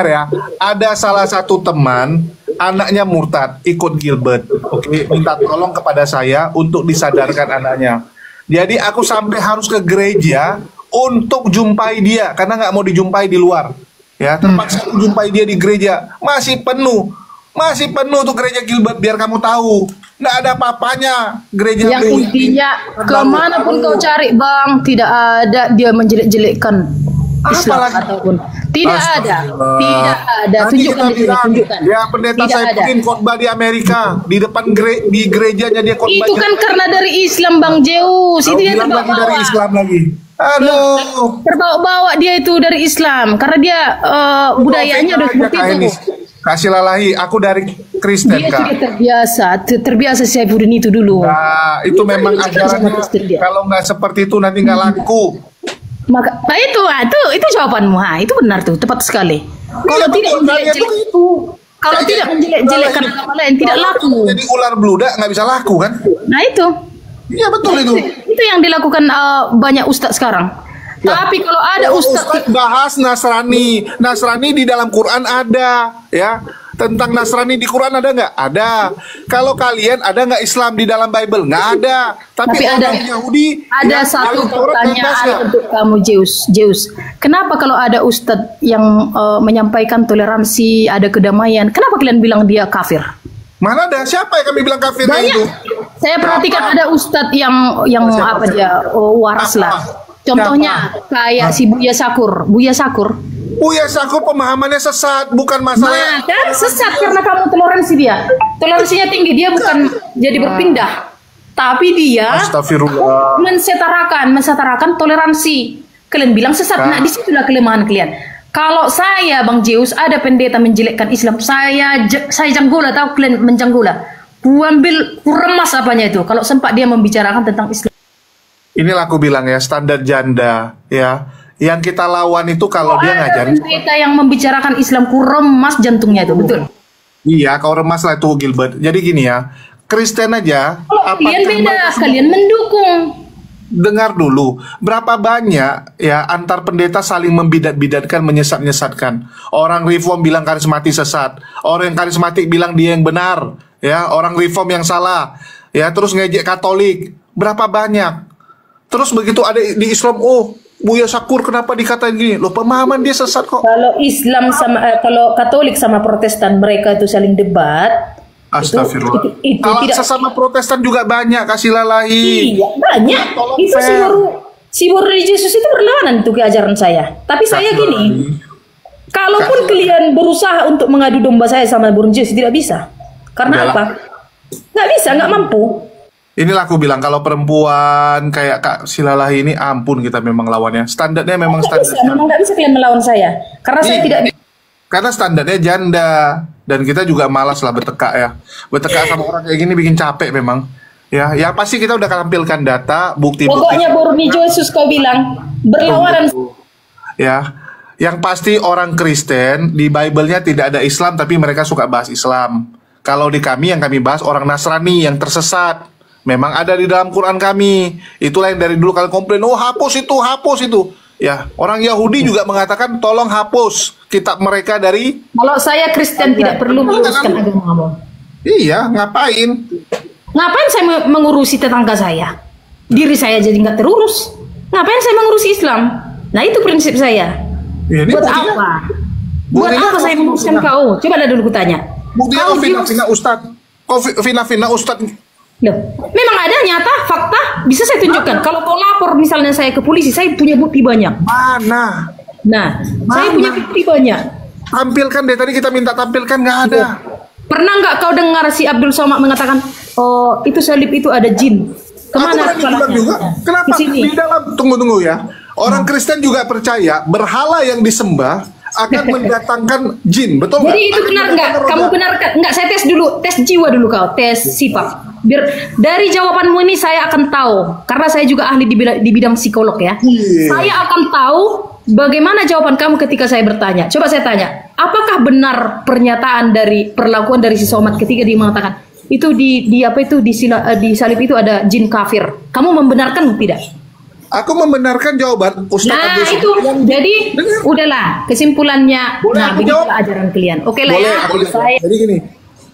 ya. Ada salah satu teman, anaknya murtad, ikut Gilbert. Oke, minta tolong kepada saya untuk disadarkan anaknya. Jadi aku sampai harus ke gereja untuk jumpai dia karena nggak mau dijumpai di luar, ya terpaksa aku jumpai dia di gereja. Masih penuh tuh gereja Gilbert, biar kamu tahu nggak ada apa-apanya gereja. Yang intinya kemanapun kau cari, Bang, tidak ada dia menjelek-jelekkan Islam ataupun tidak ada. Tunjukkan di sini, tunjukkan. Ya pendeta Saifudin khotbah di Amerika di depan di gerejanya dia khotbah. Itu kan karena dari Islam, Bang Zeus. Itu yang terbawa-bawa. Dari Islam lagi. Aduh. Terbawa-bawa dia itu dari Islam karena dia budayanya udah seperti itu. Kak Silalahi, aku dari Kristen, dia Kak. Dia terbiasa Saifudin itu dulu. Nah, itu memang ajarannya. Kalau nggak seperti itu nanti nggak laku. Itu jawabanmu, itu benar tuh, tepat sekali. Kalau tidak menjelek-jelekkan agama lain tidak laku. Jadi ular beludak nggak bisa laku kan? Nah itu. Iya betul itu. Itu yang dilakukan banyak ustadz sekarang. Ya. Tapi kalau ada ustadz bahas Nasrani di dalam Quran ada, ya. Tentang Nasrani di Quran ada nggak? Ada. Kalau kalian ada nggak Islam di dalam Bible? Nggak ada. Tapi ada Yahudi. Ada satu pertanyaan untuk kamu, Zeus. Kenapa kalau ada ustadz yang menyampaikan toleransi, ada kedamaian, kenapa kalian bilang dia kafir? Mana ada? Siapa yang kami bilang kafir itu? Saya perhatikan ada ustadz yang waras lah. Contohnya kayak si Buya Sakur. Buya Sakur pemahamannya sesat, bukan masalah. Kan sesat karena kamu toleransi dia. Toleransinya tinggi, dia bukan jadi berpindah. Tapi dia mensetarakan toleransi. Kalian bilang sesat. Nah, disitulah kelemahan kalian. Kalau saya, Bang Zeus, ada pendeta menjelekkan Islam, saya janggula, tahu kalian menjanggula. Ku remas apanya itu. Kalau sempat dia membicarakan tentang Islam. Inilah aku bilang ya, standar janda ya. Yang kita lawan itu kalau dia ngajarin. Pendeta yang membicarakan Islam, ku remas jantungnya itu, betul. Iya, kau remas lah itu Gilbert. Jadi gini ya, Kristen aja. Kalau kalian beda, kalian mendukung. Dengar dulu, berapa banyak ya antar pendeta saling membidat-bidatkan, menyesat-nyesatkan. Orang reform bilang karismatik sesat, orang yang karismatik bilang dia yang benar, ya, orang reform yang salah, ya, terus ngejek Katolik. Berapa banyak? Terus begitu ada di Islam, oh, Buya Sakur kenapa dikatain gini? Loh, pemahaman dia sesat kok. Kalau Islam sama kalau Katolik sama Protestan mereka itu saling debat. Astagfirullah. Itu Kalau tidak sesama Protestan juga banyak kasih lalahi. Iya, banyak. Itu si baru Yesus itu berlawanan itu ke ajaran saya. Tapi saya gini, kalaupun kalian berusaha untuk mengadu domba saya sama Burung Yesus, tidak bisa. Karena apa? Nggak bisa, nggak mampu. Inilah aku bilang, kalau perempuan kayak Kak Silalahi ini, ampun kita memang lawannya. Standarnya memang standar. Memang nggak bisa kalian melawan saya. Karena saya tidak. Karena standarnya janda. Dan kita juga malas lah bertekak ya. Bertekak sama orang kayak gini bikin capek memang. Ya, yang pasti kita udah tampilkan data, bukti-bukti. Pokoknya Burni Yesus kau bilang berlawanan. Ya, yang pasti orang Kristen di Bible-nya tidak ada Islam, tapi mereka suka bahas Islam. Kalau di kami yang kami bahas orang Nasrani yang tersesat. Memang ada di dalam Quran kami. Itulah yang dari dulu kalian komplain, oh hapus itu. Ya, orang Yahudi juga mengatakan tolong hapus kitab mereka dari. Kalau saya Kristen tidak perlu meluruskan agama. Iya, ngapain? Ngapain saya mengurusi tetangga saya? Diri saya jadi nggak terurus. Ngapain saya mengurusi Islam? Nah itu prinsip saya. Ya, buat apa? Buat apa saya menguruskan kau? Coba lah dulu kutanya. Buktinya kau fina-fina Ustadz. Kau fina-fina Ustadz. Loh, memang ada nyata, fakta, bisa saya tunjukkan. Kalau kau lapor misalnya saya ke polisi, saya punya bukti banyak. Mana? Nah, saya punya bukti banyak. Tampilkan deh, tadi kita minta tampilkan, nggak ada. Pernah nggak kau dengar si Abdul Somad mengatakan, oh itu salib itu ada jin? Kemana? Aku bilang juga. Kenapa? Di dalam, tunggu ya. Orang Kristen juga percaya berhala yang disembah akan mendatangkan jin, betul nggak? Jadi itu benar nggak? Kamu benarkan? Nggak, saya tes dulu, tes jiwa dulu kau, tes sifat. Biar dari jawabanmu ini saya akan tahu, karena saya juga ahli di bidang psikolog ya. Saya akan tahu bagaimana jawaban kamu ketika saya bertanya. Coba saya tanya, apakah benar pernyataan dari perlakuan dari si Somad ketika dia mengatakan itu di salib itu ada jin kafir? Kamu membenarkan tidak? Aku membenarkan jawaban Ustaz Abdul Somad. Itu jadi udahlah kesimpulannya. Boleh nah, begitulah ajaran kalian. Oke lah ya.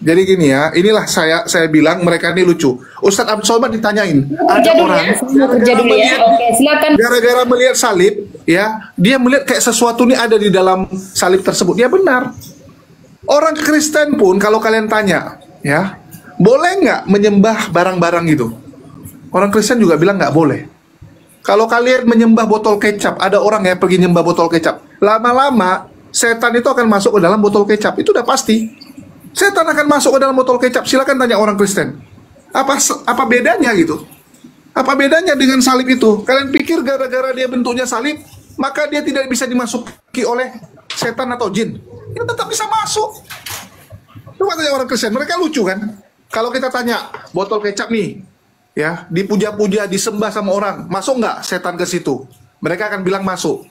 Jadi gini ya, inilah saya bilang mereka ini lucu. Ustadz Abdul Somad ditanyain, ada orang gara-gara melihat salib, ya, dia melihat kayak sesuatu ini ada di dalam salib tersebut. Dia benar. Orang Kristen pun kalau kalian tanya, ya, boleh nggak menyembah barang-barang itu? Orang Kristen juga bilang nggak boleh. Kalau kalian menyembah botol kecap, ada orang yang pergi nyembah botol kecap, lama-lama setan itu akan masuk ke dalam botol kecap. Itu udah pasti. Setan akan masuk ke dalam botol kecap. Silakan tanya orang Kristen. Apa bedanya gitu? Apa bedanya dengan salib itu? Kalian pikir gara-gara dia bentuknya salib, maka dia tidak bisa dimasuki oleh setan atau jin? Dia tetap bisa masuk. Coba tanya orang Kristen. Mereka lucu kan? Kalau kita tanya, botol kecap nih, ya, dipuja-puja, disembah sama orang, masuk nggak setan ke situ? Mereka akan bilang masuk.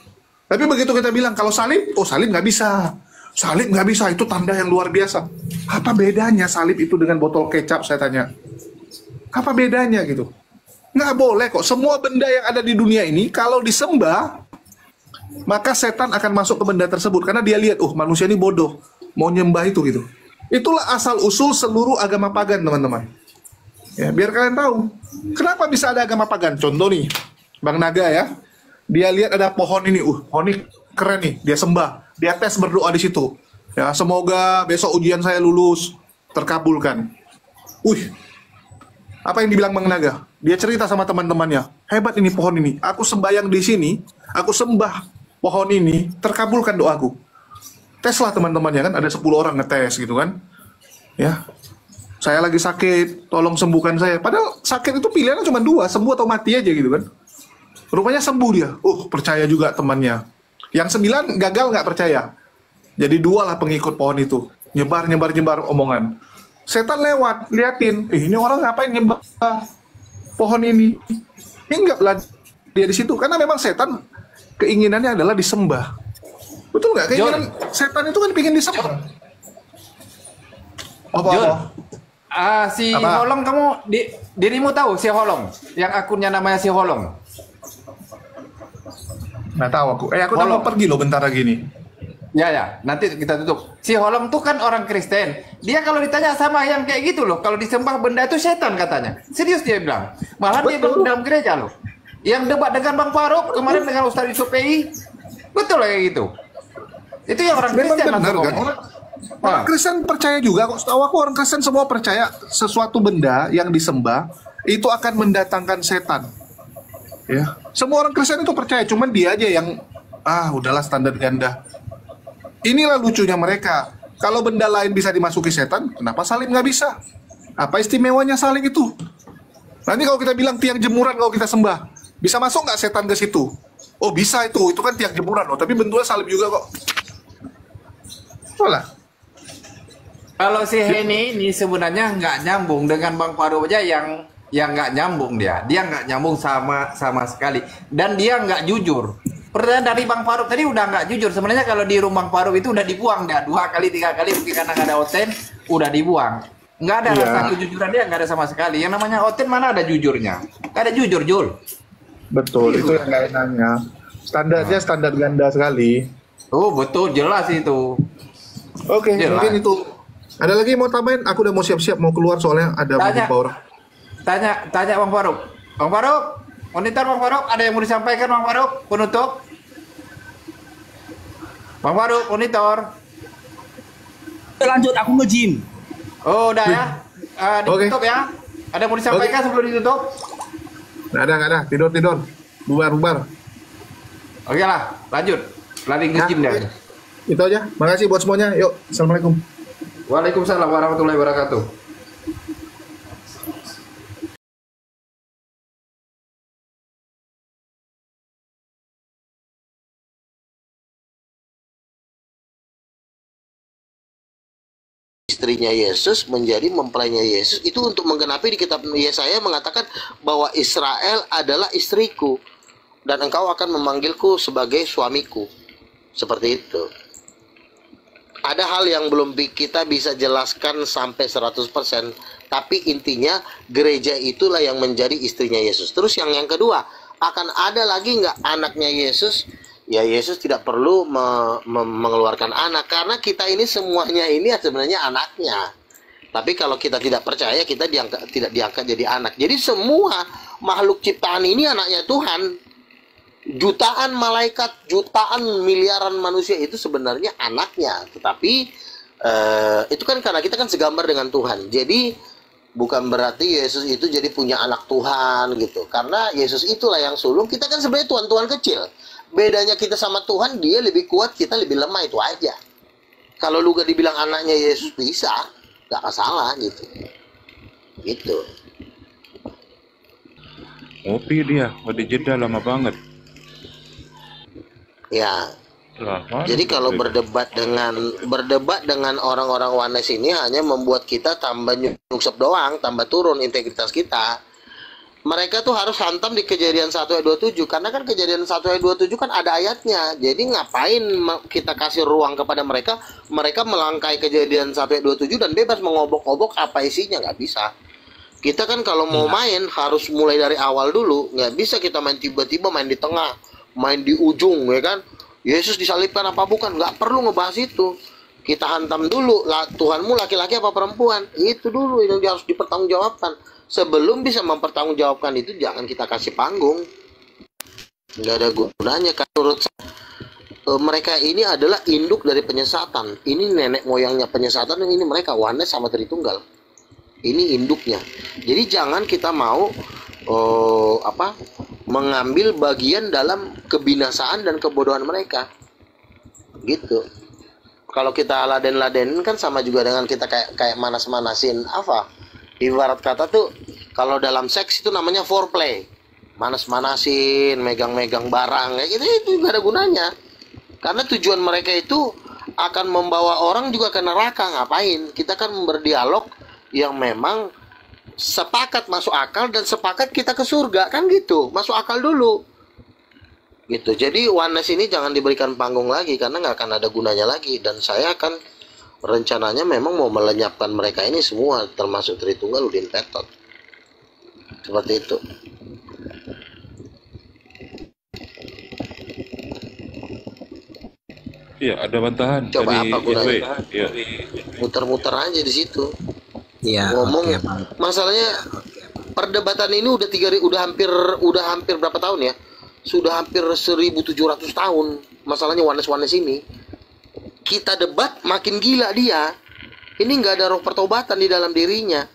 Tapi begitu kita bilang, kalau salib, oh salib nggak bisa. Salib nggak bisa, itu tanda yang luar biasa. Apa bedanya salib itu dengan botol kecap, saya tanya? Apa bedanya gitu? Nggak boleh kok. Semua benda yang ada di dunia ini, kalau disembah, maka setan akan masuk ke benda tersebut. Karena dia lihat, manusia ini bodoh, mau nyembah itu gitu. Itulah asal-usul seluruh agama pagan, teman-teman. Ya, biar kalian tahu. Kenapa bisa ada agama pagan? Contoh nih, Bang Naga ya. Dia lihat ada pohon ini, pohon ini keren nih, dia sembah. Dia tes berdoa di situ. Ya, semoga besok ujian saya lulus, terkabulkan. Apa yang dibilang Bang Naga? Dia cerita sama teman-temannya. Hebat ini pohon ini. Aku sembahyang di sini, aku sembah pohon ini, terkabulkan doaku. Teslah teman-temannya kan, ada 10 orang ngetes gitu kan. Ya. Saya lagi sakit, tolong sembuhkan saya. Padahal sakit itu pilihannya cuma 2, sembuh atau mati aja gitu kan. Rupanya sembuh dia. Percaya juga temannya. Yang 9 gagal nggak percaya. Jadi 2 lah pengikut pohon itu. Nyebar omongan. Setan lewat, liatin. Ini orang ngapain nyembah pohon ini? Hinggaplah dia di situ. Karena memang setan keinginannya adalah disembah. Betul nggak? Keinginan setan itu kan pengen disembah. Apa? Si Holong, kamu dirimu tahu si Holong yang akunnya namanya si Holong? Nggak tahu aku. Aku udah mau pergi loh bentar lagi nih. Ya, nanti kita tutup. Si Holong tuh kan orang Kristen. Dia kalau ditanya sama yang kayak gitu loh, kalau disembah benda itu setan katanya. Serius dia bilang. Malah dia bilang dalam gereja loh. Yang debat dengan Bang Faruk kemarin dengan Ustadz Yusuf PI, betul kayak gitu. Itu yang orang Kristen benar kan? Orang Kristen percaya juga kok. Setahu aku orang Kristen semua percaya sesuatu benda yang disembah itu akan mendatangkan setan. Ya, semua orang Kristen itu percaya, cuman dia aja yang udahlah standar ganda. Inilah lucunya mereka. Kalau benda lain bisa dimasuki setan, kenapa salib nggak bisa? Apa istimewanya salib itu? Nanti kalau kita bilang tiang jemuran kalau kita sembah, bisa masuk nggak setan ke situ? Oh bisa itu kan tiang jemuran loh, tapi bentuknya salib juga kok. Salah. Kalau si Henny ini sebenarnya nggak nyambung dengan Bang Faruk aja yang nggak nyambung dia nggak nyambung sama sekali, dan dia nggak jujur. Pertanyaan dari Bang Faruk tadi udah nggak jujur. Sebenarnya kalau di rumah Bang Faruk itu udah dibuang dah 2 kali 3 kali mungkin karena nggak ada oten udah dibuang. Nggak ada rasa kejujuran dia, nggak ada sama sekali. Yang namanya oten mana ada jujurnya? Nggak ada jujur, Jul. Betul, itu yang nggak enaknya. Standarnya standar ganda sekali. Oh betul, jelas itu. Oke, mungkin itu. Ada lagi mau tambahin? Aku udah mau siap-siap mau keluar soalnya ada beberapa orang. Tanya Bang Faruk. Bang Faruk, monitor Bang Faruk, ada yang mau disampaikan Bang Faruk? Penutup. Bang Faruk, monitor. Lanjut, aku nge-gym. Oh, udah ya. Ditutup ya. Ada yang mau disampaikan sebelum ditutup? Nggak ada. Tidur. Bubar. Oke lah, lanjut. Lari nge-gym deh. Itu aja. Makasih buat semuanya. Yuk, assalamualaikum. Waalaikumsalam warahmatullahi wabarakatuh. Istrinya Yesus menjadi mempelainya Yesus itu untuk menggenapi di kitab Yesaya mengatakan bahwa Israel adalah istriku dan engkau akan memanggilku sebagai suamiku. Seperti itu. Ada hal yang belum kita bisa jelaskan sampai 100%, tapi intinya gereja itulah yang menjadi istrinya Yesus. Terus yang kedua, akan ada lagi nggak anaknya Yesus? Ya Yesus tidak perlu mengeluarkan anak, karena kita ini semuanya ini sebenarnya anaknya. Tapi kalau kita tidak percaya, kita tidak diangkat jadi anak. Jadi semua makhluk ciptaan ini anaknya Tuhan. Jutaan malaikat, jutaan miliaran manusia itu sebenarnya anaknya. Tetapi itu kan karena kita kan segambar dengan Tuhan. Jadi bukan berarti Yesus itu jadi punya anak Tuhan gitu. Karena Yesus itulah yang sulung. Kita kan sebenarnya Tuhan-Tuhan kecil. Bedanya kita sama Tuhan, dia lebih kuat, kita lebih lemah, itu aja. Kalau lu gak dibilang anaknya Yesus bisa, gak masalah gitu. Gitu. Ngopi dia, udah jeda lama banget. Ya. Lama. Jadi kalau berdebat dengan orang-orang Wanes ini hanya membuat kita tambah nyungsep doang, tambah turun integritas kita. Mereka tuh harus hantam di Kejadian 1 ayat 27, karena kan Kejadian 1 ayat 27 kan ada ayatnya. Jadi ngapain kita kasih ruang kepada mereka? Mereka melangkai Kejadian 1 ayat 27 dan bebas mengobok-obok apa isinya, nggak bisa. Kita kan kalau mau main harus mulai dari awal dulu. Nggak bisa kita main tiba-tiba main di tengah, main di ujung, ya kan? Yesus disalibkan apa bukan? Nggak perlu ngebahas itu. Kita hantam dulu, Tuhanmu laki-laki apa perempuan? Itu dulu yang harus dipertanggungjawabkan. Sebelum bisa mempertanggungjawabkan itu, jangan kita kasih panggung. Nggak ada gunanya. Menurut saya, mereka ini adalah induk dari penyesatan. Ini nenek moyangnya penyesatan, yang ini mereka Wanes sama Tritunggal. Ini induknya. Jadi jangan kita mau mengambil bagian dalam kebinasaan dan kebodohan mereka. Gitu. Kalau kita laden-ladenin kan sama juga dengan kita kayak manas-manasin apa? Ibarat kata tuh, kalau dalam seks itu namanya foreplay. Manas-manasin, megang-megang barang, kayak gitu, itu gak ada gunanya. Karena tujuan mereka itu akan membawa orang juga ke neraka. Ngapain? Kita kan berdialog yang memang sepakat masuk akal dan sepakat kita ke surga, kan gitu. Masuk akal dulu. Gitu. Jadi oneness ini jangan diberikan panggung lagi karena nggak akan ada gunanya lagi. Dan saya akan rencananya memang mau melenyapkan mereka ini semua, termasuk Tritunggal Udin Petot. Seperti itu. Iya, ada bantahan Coba dari apa gunanya? Iya. Muter-muter aja di situ. Iya. Ngomong Oke, Bang. masalahnya perdebatan ini udah hampir berapa tahun ya? Sudah hampir 1.700 tahun. Masalahnya oneness ini. Kita debat makin gila dia. Ini nggak ada roh pertobatan di dalam dirinya.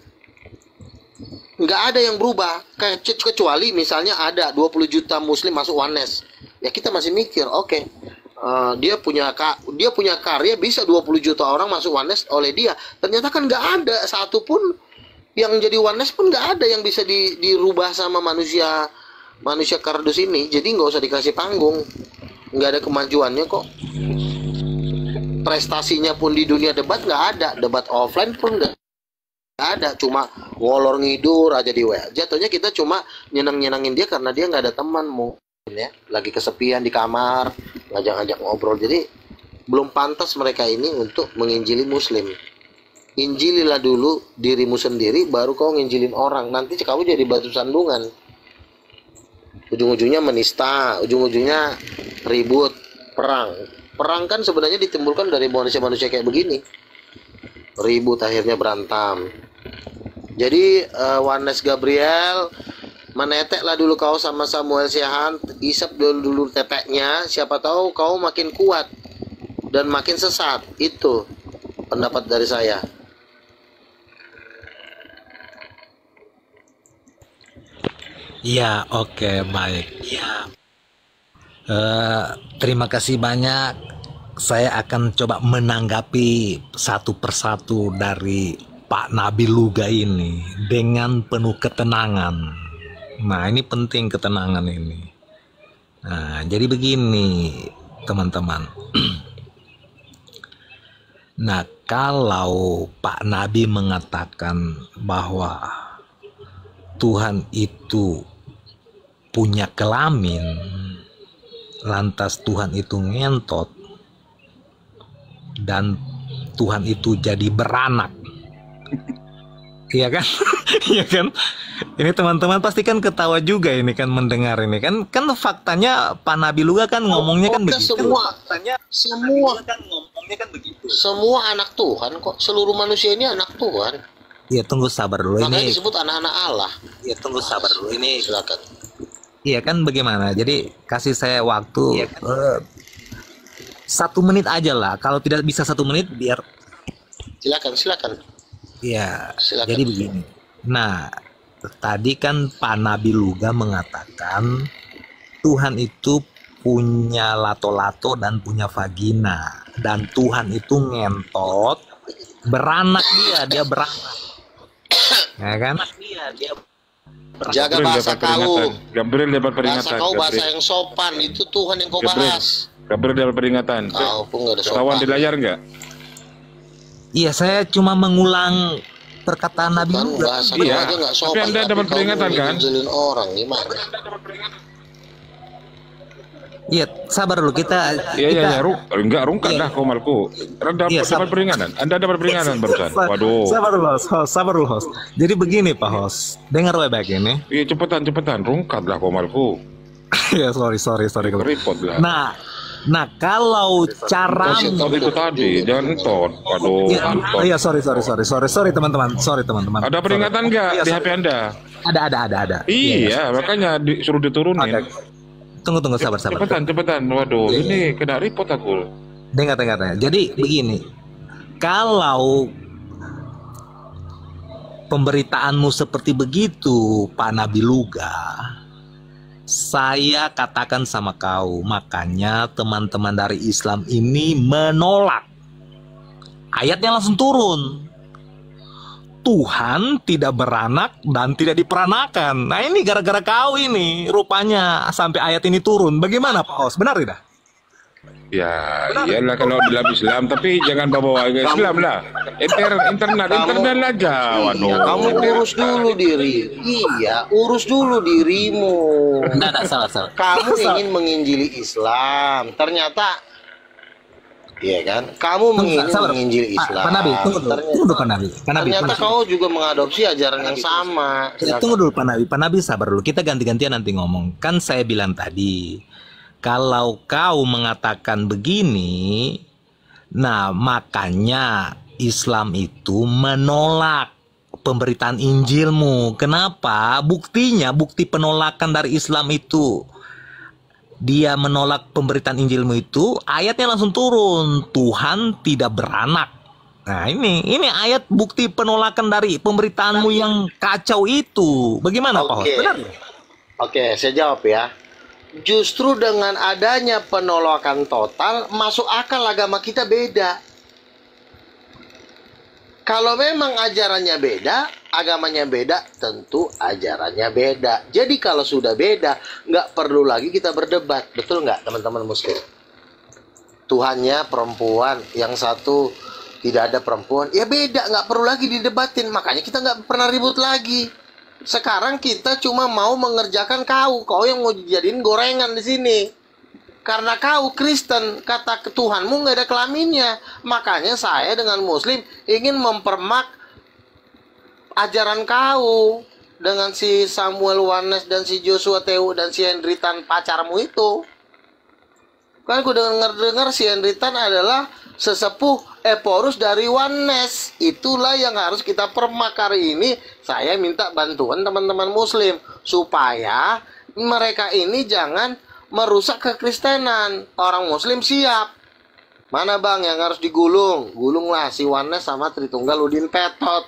Nggak ada yang berubah. Kecuali misalnya ada 20 juta muslim masuk oneness. Ya kita masih mikir, oke. Dia punya karya bisa 20 juta orang masuk oneness oleh dia. Ternyata kan nggak ada satupun yang jadi oneness pun nggak ada yang bisa dirubah sama manusia kardus ini. Jadi nggak usah dikasih panggung, nggak ada kemajuannya kok. Prestasinya pun di dunia debat nggak ada, debat offline pun nggak ada, cuma ngolor ngidur aja di WA. Jatuhnya kita cuma nyenengin dia karena dia nggak ada teman ya, lagi kesepian di kamar, ngajak-ngajak ngobrol. Jadi belum pantas mereka ini untuk menginjili muslim. Injililah dulu dirimu sendiri, baru kau nginjilin orang. Nanti kamu jadi batu sandungan. Ujung-ujungnya menista, ujung-ujungnya ribut, perang. Perang kan sebenarnya ditimbulkan dari manusia-manusia kayak begini. Ribut akhirnya berantem. Jadi Oneness Gabriel, meneteklah dulu kau sama Samuel Siahaan, isap dulu teteknya, siapa tahu kau makin kuat dan makin sesat. Itu pendapat dari saya. Ya, oke, baik. Ya. Terima kasih banyak. Saya akan coba menanggapi satu persatu dari Pak Nabil Luga ini dengan penuh ketenangan. Nah, ini penting ketenangan ini. Nah, jadi begini, teman-teman. Nah, kalau Pak Nabi mengatakan bahwa Tuhan itu punya kelamin, lantas Tuhan itu ngentot, dan Tuhan itu jadi beranak. Iya kan? Iya kan? Ini teman-teman pasti kan ketawa juga ini kan mendengar ini kan faktanya Pak Nabi Luga kan ngomongnya kan begitu. Semua anak Tuhan kok, seluruh manusia ini anak Tuhan. Iya, tunggu sabar dulu. Makanya ini disebut anak-anak Allah. Iya, tunggu sabar dulu ini. Silakan. Iya kan, bagaimana? Jadi kasih saya waktu. Iya, kan? 1 menit aja lah. Kalau tidak bisa 1 menit biar. Silakan. Iya. Jadi begini. Nah, tadi kan Pak Nabi Luga mengatakan Tuhan itu punya lato-lato dan punya vagina, dan Tuhan itu ngentot, beranak dia beranak. Ya kan? Jaga bahasa kau. Gabriel dapat peringatan. Bahasa kau bahasa yang sopan, itu Tuhan yang kau bahas. Gabriel dapat peringatan. Kau pun nggak ada sopan. Kawan di layar nggak? Iya, saya cuma mengulang perkataan Nabi Luga. Iya, tapi Anda dapat peringatan kan? Orang gimana? Iya, sabar dulu kita. Iya, enggak rungkat dah komalku. Dapat peringatan. Anda dapat peringatan barusan. Waduh. Sabar dulu host. Jadi begini Pak host, dengar baik ini. Iya, cepetan, rungkat lah komalku. Ya sorry. Repot lah. Nah kalau cara itu tadi jangan entot. Waduh. Iya, sorry teman-teman. Ada peringatan nggak di HP Anda? Ada. Iya, makanya disuruh diturunin. Okay. Tunggu sabar. Cepetan. Waduh, ini kena repot aku. Dengar. Jadi begini. Kalau pemberitaanmu seperti begitu, Pak Nabi Luga, saya katakan sama kau, makanya teman-teman dari Islam ini menolak. Ayatnya langsung turun. Tuhan tidak beranak dan tidak diperanakan. Nah ini gara-gara kau ini rupanya sampai ayat ini turun. Bagaimana Pak Os? Benar tidak? Ya, iyalah kalau dalam Islam, tapi jangan bawa ke Islam lah. Internal aja. Waduh. Iya, kamu urus dulu diri. Iya, urus dulu dirimu. Enggak, salah. Kamu ingin menginjili Islam, ternyata iya kan? Kamu menginjili Islam. Pak Nabi, tunggu dulu Pak Nabi. Ternyata kau juga mengadopsi ajaran yang sama. Tunggu dulu Pak Nabi. Pak Nabi sabar dulu. Kita ganti-gantian nanti ngomong. Kan saya bilang tadi, kalau kau mengatakan begini, nah makanya Islam itu menolak pemberitaan Injilmu. Kenapa? Buktinya, bukti penolakan dari Islam itu, dia menolak pemberitaan Injilmu itu, ayatnya langsung turun. Tuhan tidak beranak. Nah ini ayat bukti penolakan dari pemberitaanmu yang kacau itu. Bagaimana Pak Hos? Benar? Oke, saya jawab ya. Justru dengan adanya penolakan total, masuk akal agama kita beda. Kalau memang ajarannya beda, agamanya beda, tentu ajarannya beda. Jadi kalau sudah beda, nggak perlu lagi kita berdebat. Betul nggak teman-teman muslim? Tuhannya perempuan, yang satu tidak ada perempuan. Ya beda, nggak perlu lagi didebatin. Makanya kita nggak pernah ribut lagi. Sekarang kita cuma mau mengerjakan kau yang mau dijadiin gorengan di sini. Karena kau Kristen, kata Tuhanmu nggak ada kelaminnya. Makanya saya dengan Muslim ingin mempermak ajaran kau dengan si Samuel Wanes dan si Joshua Teu dan si Hendritan pacarmu itu. Kan aku dengar si Hendritan adalah sesepuh Eporus dari Wanes. Itulah yang harus kita permak hari ini. Saya minta bantuan teman-teman Muslim supaya mereka ini jangan merusak kekristenan. Orang Muslim siap. Mana bang yang harus digulung? Gulunglah si Wanes sama Tritunggal Udin Petot.